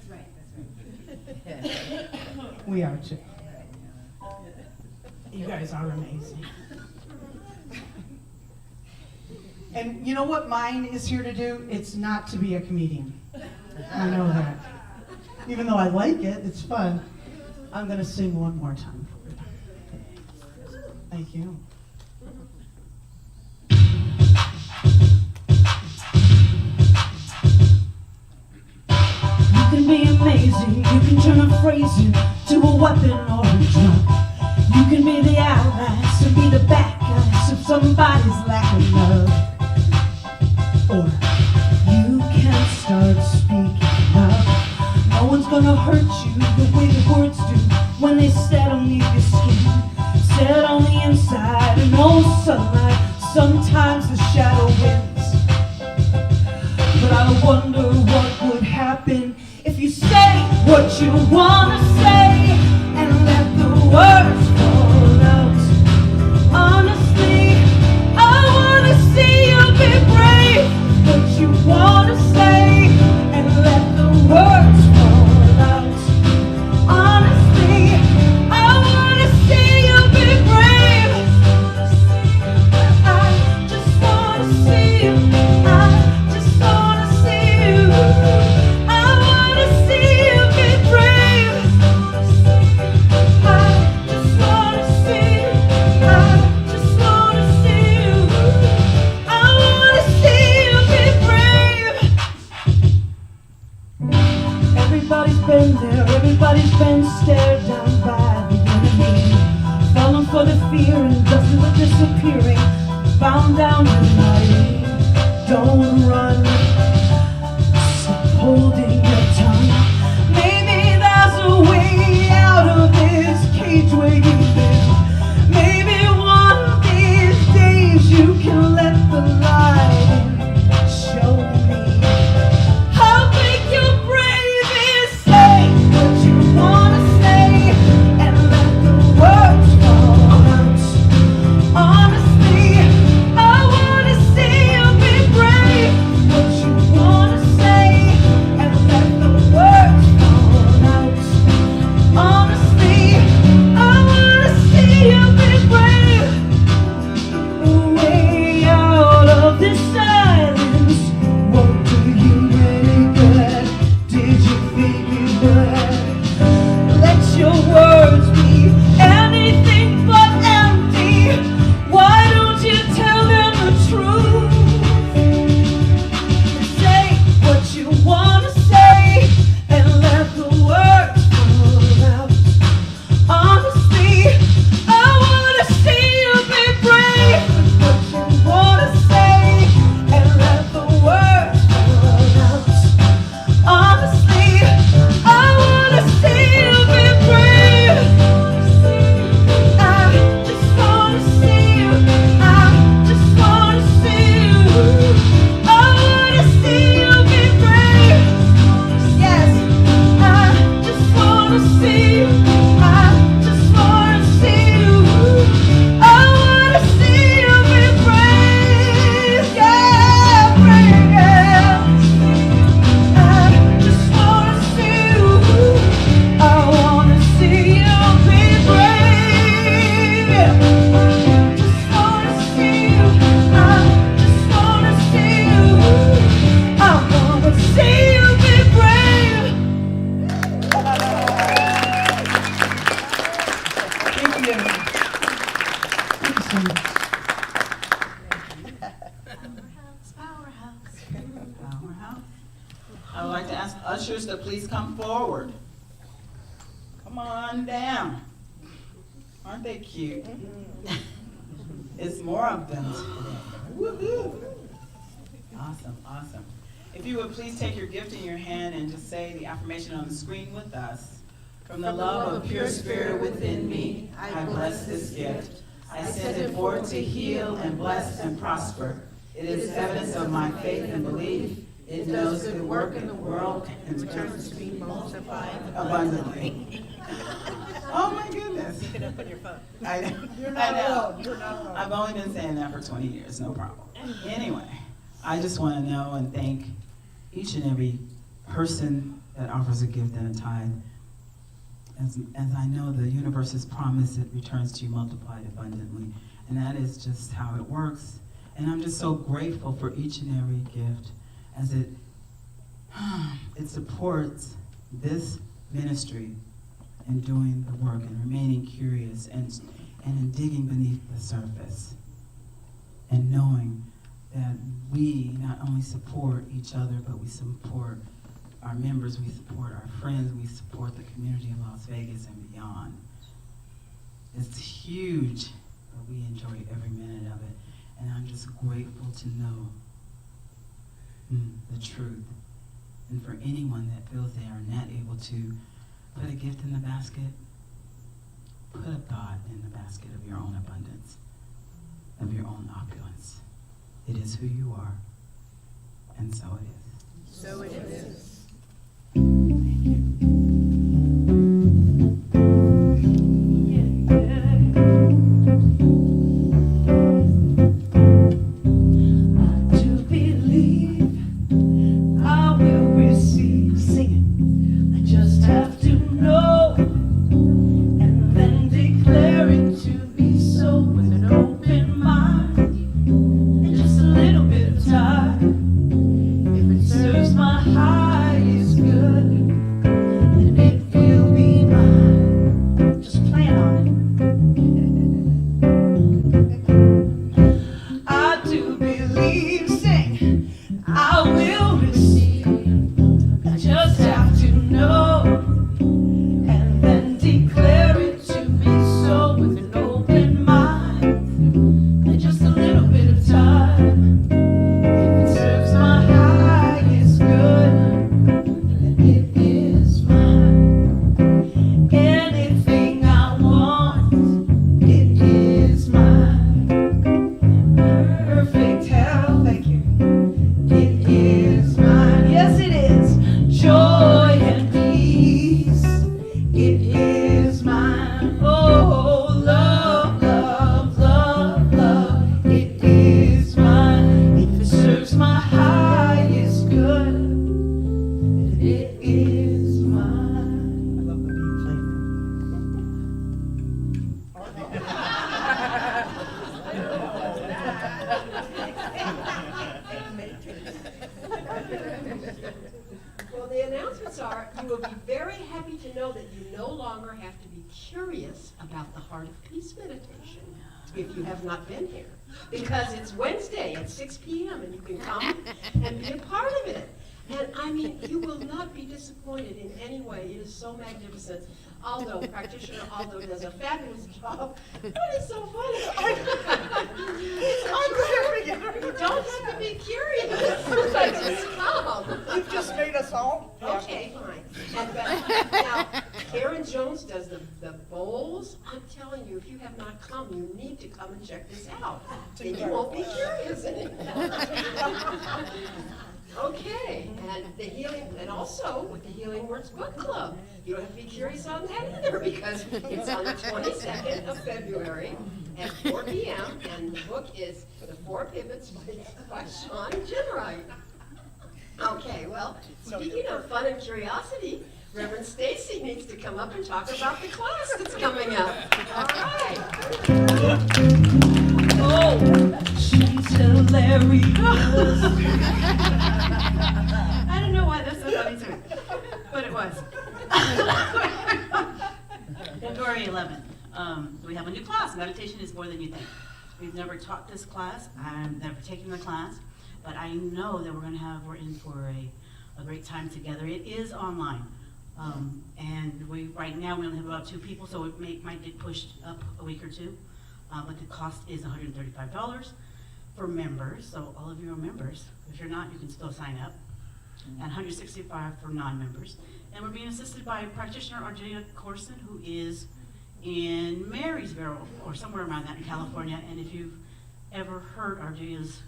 We are too. You guys are amazing. And you know what mine is here to do? It's not to be a comedian. I know that. Even though I like it, it's fun. I'm going to sing one more time for you. Thank you. You can be amazing, you can turn a phrase into a weapon or a drug. You can be the eyelash and be the backlash of somebody's lack of love. Or you can start speaking up. No one's gonna hurt you the way the words do when they settle near your skin. Set on the inside and no sunlight, sometimes the shadow wins. But I wonder what would happen if you say what you wanna say and let the words fall out. Honestly, I wanna see you be brave. What you wanna say and let the words fall out. Honestly, I wanna see you be brave. I just wanna see you. I just wanna see you. I wanna see you be brave. I just
Powerhouse. I would like to ask ushers to please come forward. Come on down. Aren't they cute? It's more of them today. Woohoo! Awesome, awesome. If you would please take your gift in your hand and just say the affirmation on the screen with us. From the love of pure spirit within me, I bless this gift. I send it forth to heal and bless and prosper. It is evidence of my faith and belief. It does good work in the world and returns to be multiplied abundantly. Oh my goodness.
Pick it up on your phone.
I know.
You're not
I know.
alone. You're not alone.
I've only been saying that for 20 years, no problem. Anyway, I just want to know and thank each and every person that offers a gift and a tithe. As I know the universe has promised, it returns to you multiplied abundantly. And that is just how it works. And I'm just so grateful for each and every gift as it supports this ministry in doing the work and remaining curious and in digging beneath the surface and knowing that we not only support each other, but we support our members, we support our friends, we support the community of Las Vegas and beyond. It's huge, but we enjoy every minute of it. And I'm just grateful to know the truth. And for anyone that feels they are not able to put a gift in the basket, put a thought in the basket of your own abundance, of your own opulence. It is who you are, and so it is.
So it is.
Thank you.
I do believe I will receive singing. I just have to know and then declare it to be so with an open mind and just a little bit of time. If it serves my highest good, then it will be mine. Just plan on it. I do believe, sing, I will receive. I just have to know and then declare it to be so with an open mind and just a little bit of time. If it serves my highest good, then it is mine. Anything I want, it is mine. Perfect health, thank you. It is mine. Yes, it is. Joy and peace, it is mine. Oh, love, love, love, love, it is mine. If it serves my highest good, then it is mine. I love the way you play
Well, the announcements are, you will be very happy to know that you no longer have to be curious about the Heart of Peace meditation if you have not been here. Because it's Wednesday at 6 p.m. and you can come and be a part of it. And I mean, you will not be disappointed in any way. It is so magnificent. Practitioner Aldo does a fabulous job. What is so funny? It's you don't have to be curious. Just come.
You've just made us all.
Okay, fine. And, now, Karen Jones does the bowls. I'm telling you, if you have not come, you need to come and check this out. Then you won't be curious anymore. Okay, and the healing, and also with the Healing Words Book Club, you don't have to be curious on that either because it's on the 22nd of February at 4 p.m. and the book is The Four Pivots by Sean Ginwright. Okay, well, speaking of fun and curiosity, Reverend Stacy needs to come up and talk about the class that's coming up. All right.
Oh, she's hilarious.
I don't know why that's so funny to me, but it was. February 11th, we have a new class. Meditation is more than you think. We've never taught this class, I've never taken the class, but I know that we're in for a great time together. It is online. And right now we only have about 2 people, so it might get pushed up a week or 2. But the cost is $135 for members, so all of you are members. If you're not, you can still sign up. And $165 for non-members. And we're being assisted by practitioner Argelia Corson, who is in Marysville or somewhere around that in California. And if you've ever heard Argelia's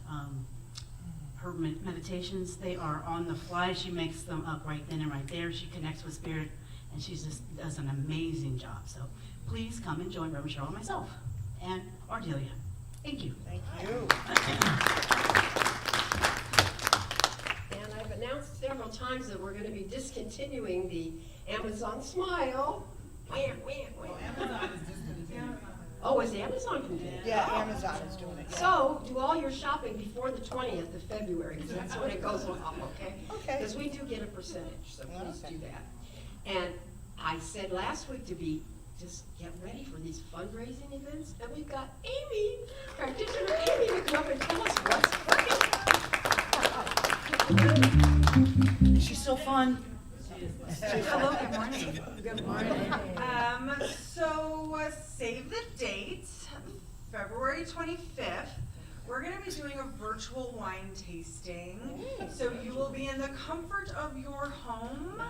her meditations, they are on the fly. She makes them up right then and right there. She connects with spirit, and she just does an amazing job. So please come and join Reverend Cheryl and myself and Argelia. Thank you.
Thank you.
And I've announced several times that we're going to be discontinuing the Amazon Smile. Wham, wham, wham.
Amazon is just going to do it.
Oh, is Amazon going to do it?
Yeah, Amazon is doing it. Yeah.
So, do all your shopping before the 20th of February, because that's when it goes off, okay?
Okay.
Because we do get a percentage, so please
Okay.
do that. And I said last week to just get ready for these fundraising events, and we've got Amy, practitioner Amy, to come up and tell us what's working.
She's so fun.
Hello, good morning.
Good morning.
Save the date, February 25th. We're going to be doing a virtual wine tasting. So you will be in the comfort of your home,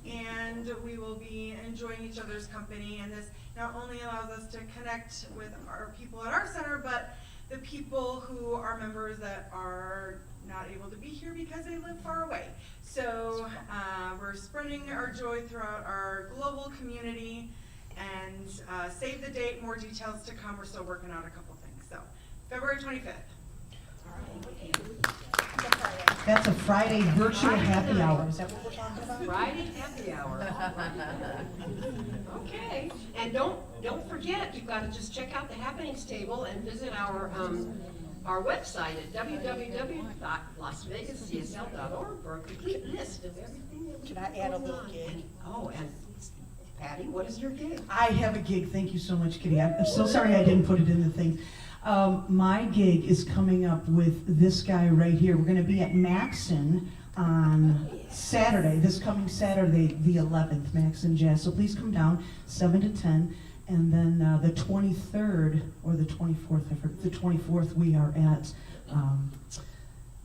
and we will be enjoying each other's company. And this not only allows us to connect with our people at our center, but the people who are members that are not able to be here because they live far away. So we're spreading our joy throughout our global community, and save the date, more details to come. We're still working out a couple things. So February 25th.
That's a Friday virtual happy hour. Is that what we're talking about?
Friday happy hour. Okay, and don't forget, you've got to just check out the happenings table and visit our website at www.lasvegascsl.org for a complete list of everything that we
Can
have
I add a
going
little
on.
gig?
And Patty, what is your gig?
I have a gig. Thank you so much, Kitty. I'm so sorry I didn't put it in the thing. My gig is coming up with this guy right here. We're going to be at Maxon on Saturday, this coming Saturday, the 11th, Maxon Jazz. So please come down, 7 to 10. And then the 23rd or the 24th, I forget, the 24th, we are at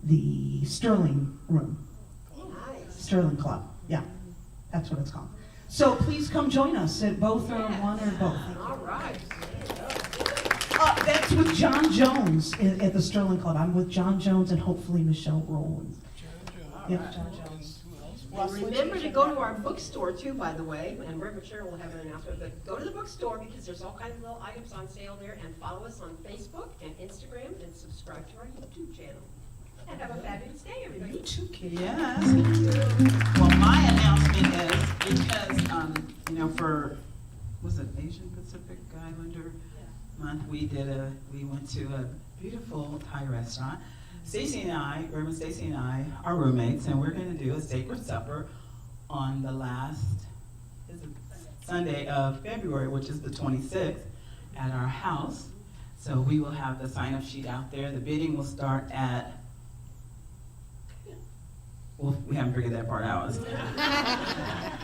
the Sterling Room,
Nice.
Sterling Club. Yeah, that's what it's called. So please come join us at both or one or both.
All right.
That's with John Jones at the Sterling Club. I'm with John Jones and hopefully Michelle Rowlands. Yep, John Jones.
And remember to go to our bookstore too, by the way, and Reverend Cheryl will have an announcement, but go to the bookstore because there's all kinds of little items on sale there, and follow us on Facebook and Instagram, and subscribe to our YouTube channel. And have a fabulous day, everybody.
You too, Kitty.
Yes. Well, my announcement is because, for, was it Asian Pacific Islander month, we went to a beautiful Thai restaurant. Reverend Stacy and I are roommates, and we're going to do a sacred supper on the last Sunday of February, which is the 26th, at our house. So we will have the sign-up sheet out there. The bidding will start at, well, we haven't figured that part out.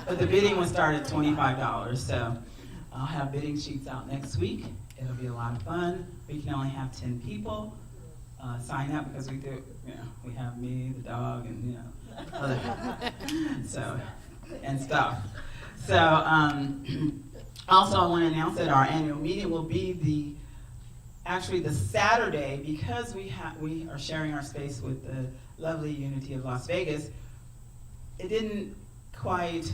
But the bidding will start at $25. So I'll have bidding sheets out next week. It'll be a lot of fun. We can only have 10 people sign up because we do, we have me, the dog, and other and stuff. So also I want to announce that our annual meeting will be actually the Saturday, because we are sharing our space with the lovely Unity of Las Vegas. It didn't quite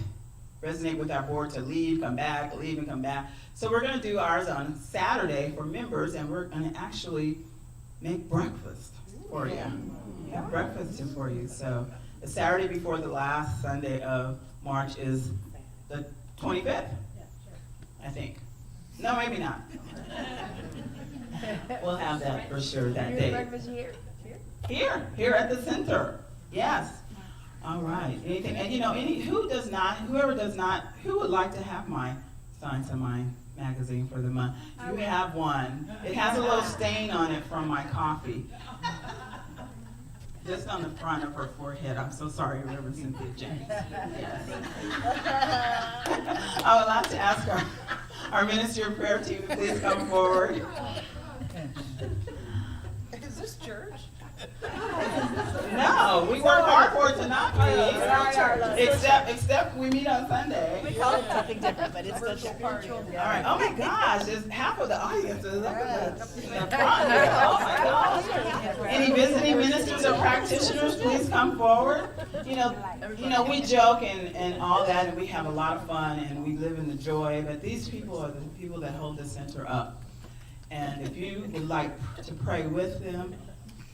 resonate with our board to leave, come back, leave and come back. So we're going to do ours on Saturday for members, and we're going to actually make breakfast for you. Have breakfast for you. So the Saturday before the last Sunday of March is the 25th, I think. No, maybe not. We'll have that for sure that day.
Breakfast
Here at the center. Yes. All right. Anything? And who would like to have my sign to my magazine for the month. You have one. It has a little stain on it from my coffee. Just on the front of her forehead. I'm so sorry, Reverend Cynthia James. Yes. I would like to ask our ministry of prayer team to please come forward.
Is this church?
No, we work hard for it to not be. Except we meet on Sunday.
We call it something different, but it's still church.
All right. Oh my gosh, there's half of the audience is up in the front there. Oh my gosh. Any visiting ministers or practitioners, please come forward. You know, we joke and all that, and we have a lot of fun, and we live in the joy. But these people are the people that hold the center up. And if you would like to pray with them,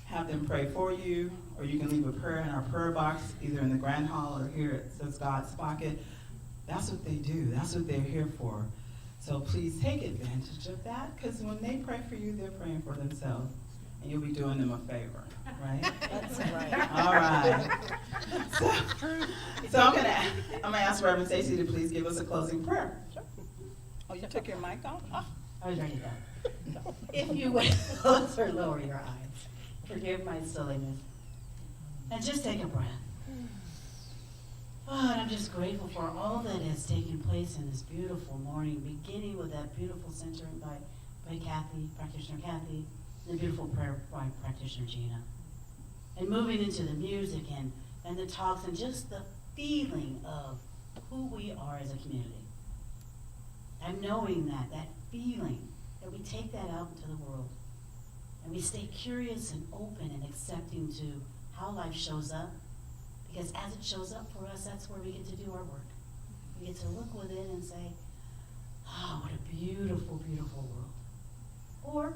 have them pray for you, or you can leave a prayer in our prayer box, either in the Grand Hall or here at Says God's Pocket. That's what they do. That's what they're here for. So please take advantage of that, because when they pray for you, they're praying for themselves, and you'll be doing them a favor, right?
That's right.
All right. So I'm gonna ask Reverend Stacy to please give us a closing prayer.
Oh, you took your mic off? Oh.
I was ready to go. If you would close or lower your eyes, forgive my silliness, and just take a breath. Oh, and I'm just grateful for all that has taken place in this beautiful morning, beginning with that beautiful centering by Kathy, practitioner Kathy, and the beautiful prayer by practitioner Gina. And moving into the music and the talks and just the feeling of who we are as a community. And knowing that feeling, that we take that out into the world. And we stay curious and open and accepting to how life shows up. Because as it shows up for us, that's where we get to do our work. We get to look within and say, oh, what a beautiful, beautiful world. Or,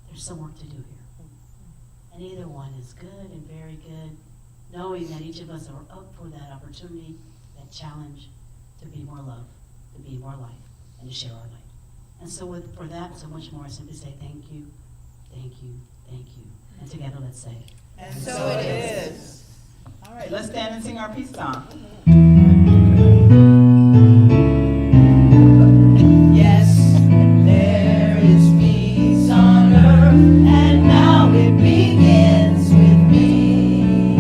there's some work to do here. And either one is good and very good, knowing that each of us are up for that opportunity, that challenge to be more love, to be more life, and to share our light. And so for that, so much more, I simply say thank you, thank you, thank you. And together, let's say,
And so it is.
All right, let's stand and sing our peace song.
Yes, there is peace on earth, and now it begins with me.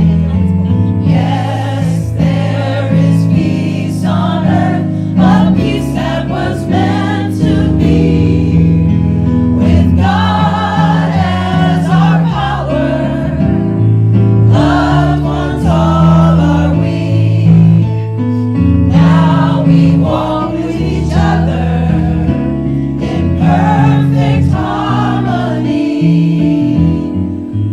Yes, there is peace on earth, a peace that was meant to be. With God as our power, loved ones all are we. Now we walk with each other in perfect harmony.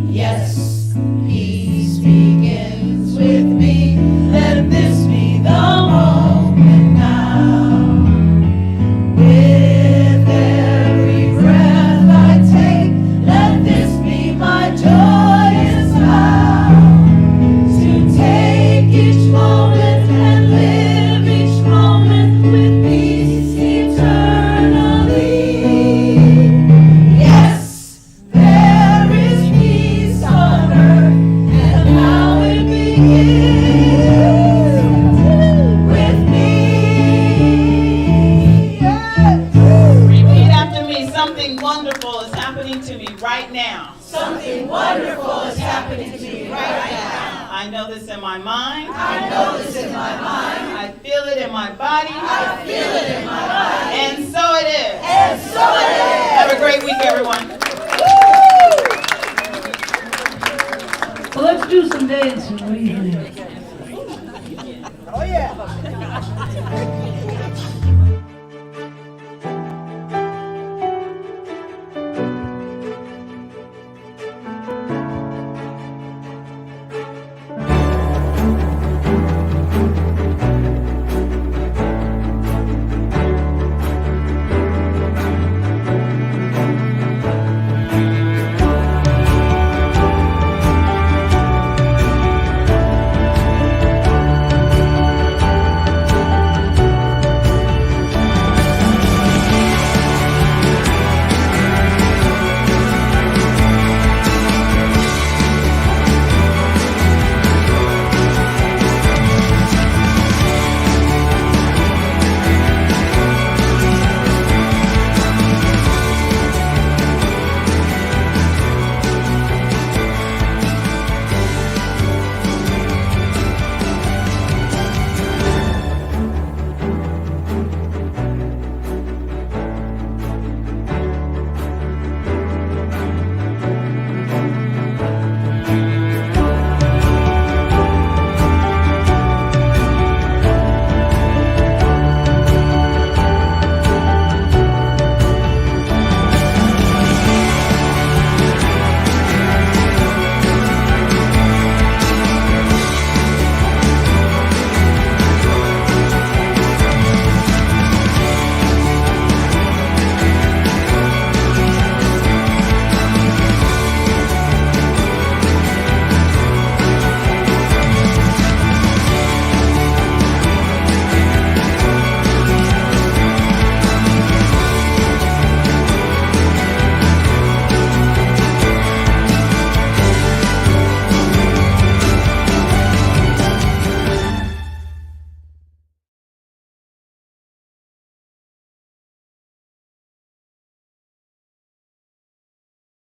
Yes, peace begins with me. Let this be the moment now. With every breath I take, let this be my joyous vow. To take each moment and live each moment with peace eternally. Yes, there is peace on earth, and now it begins with me.
Repeat after me. Something wonderful is happening to me right now.
Something wonderful is happening to me right now.
I know this in my mind.
I know this in my mind.
I feel it in my body.
I feel it in my body.
And so it is.
And so it is.
Have a great week, everyone.
Well, let's do some dancing.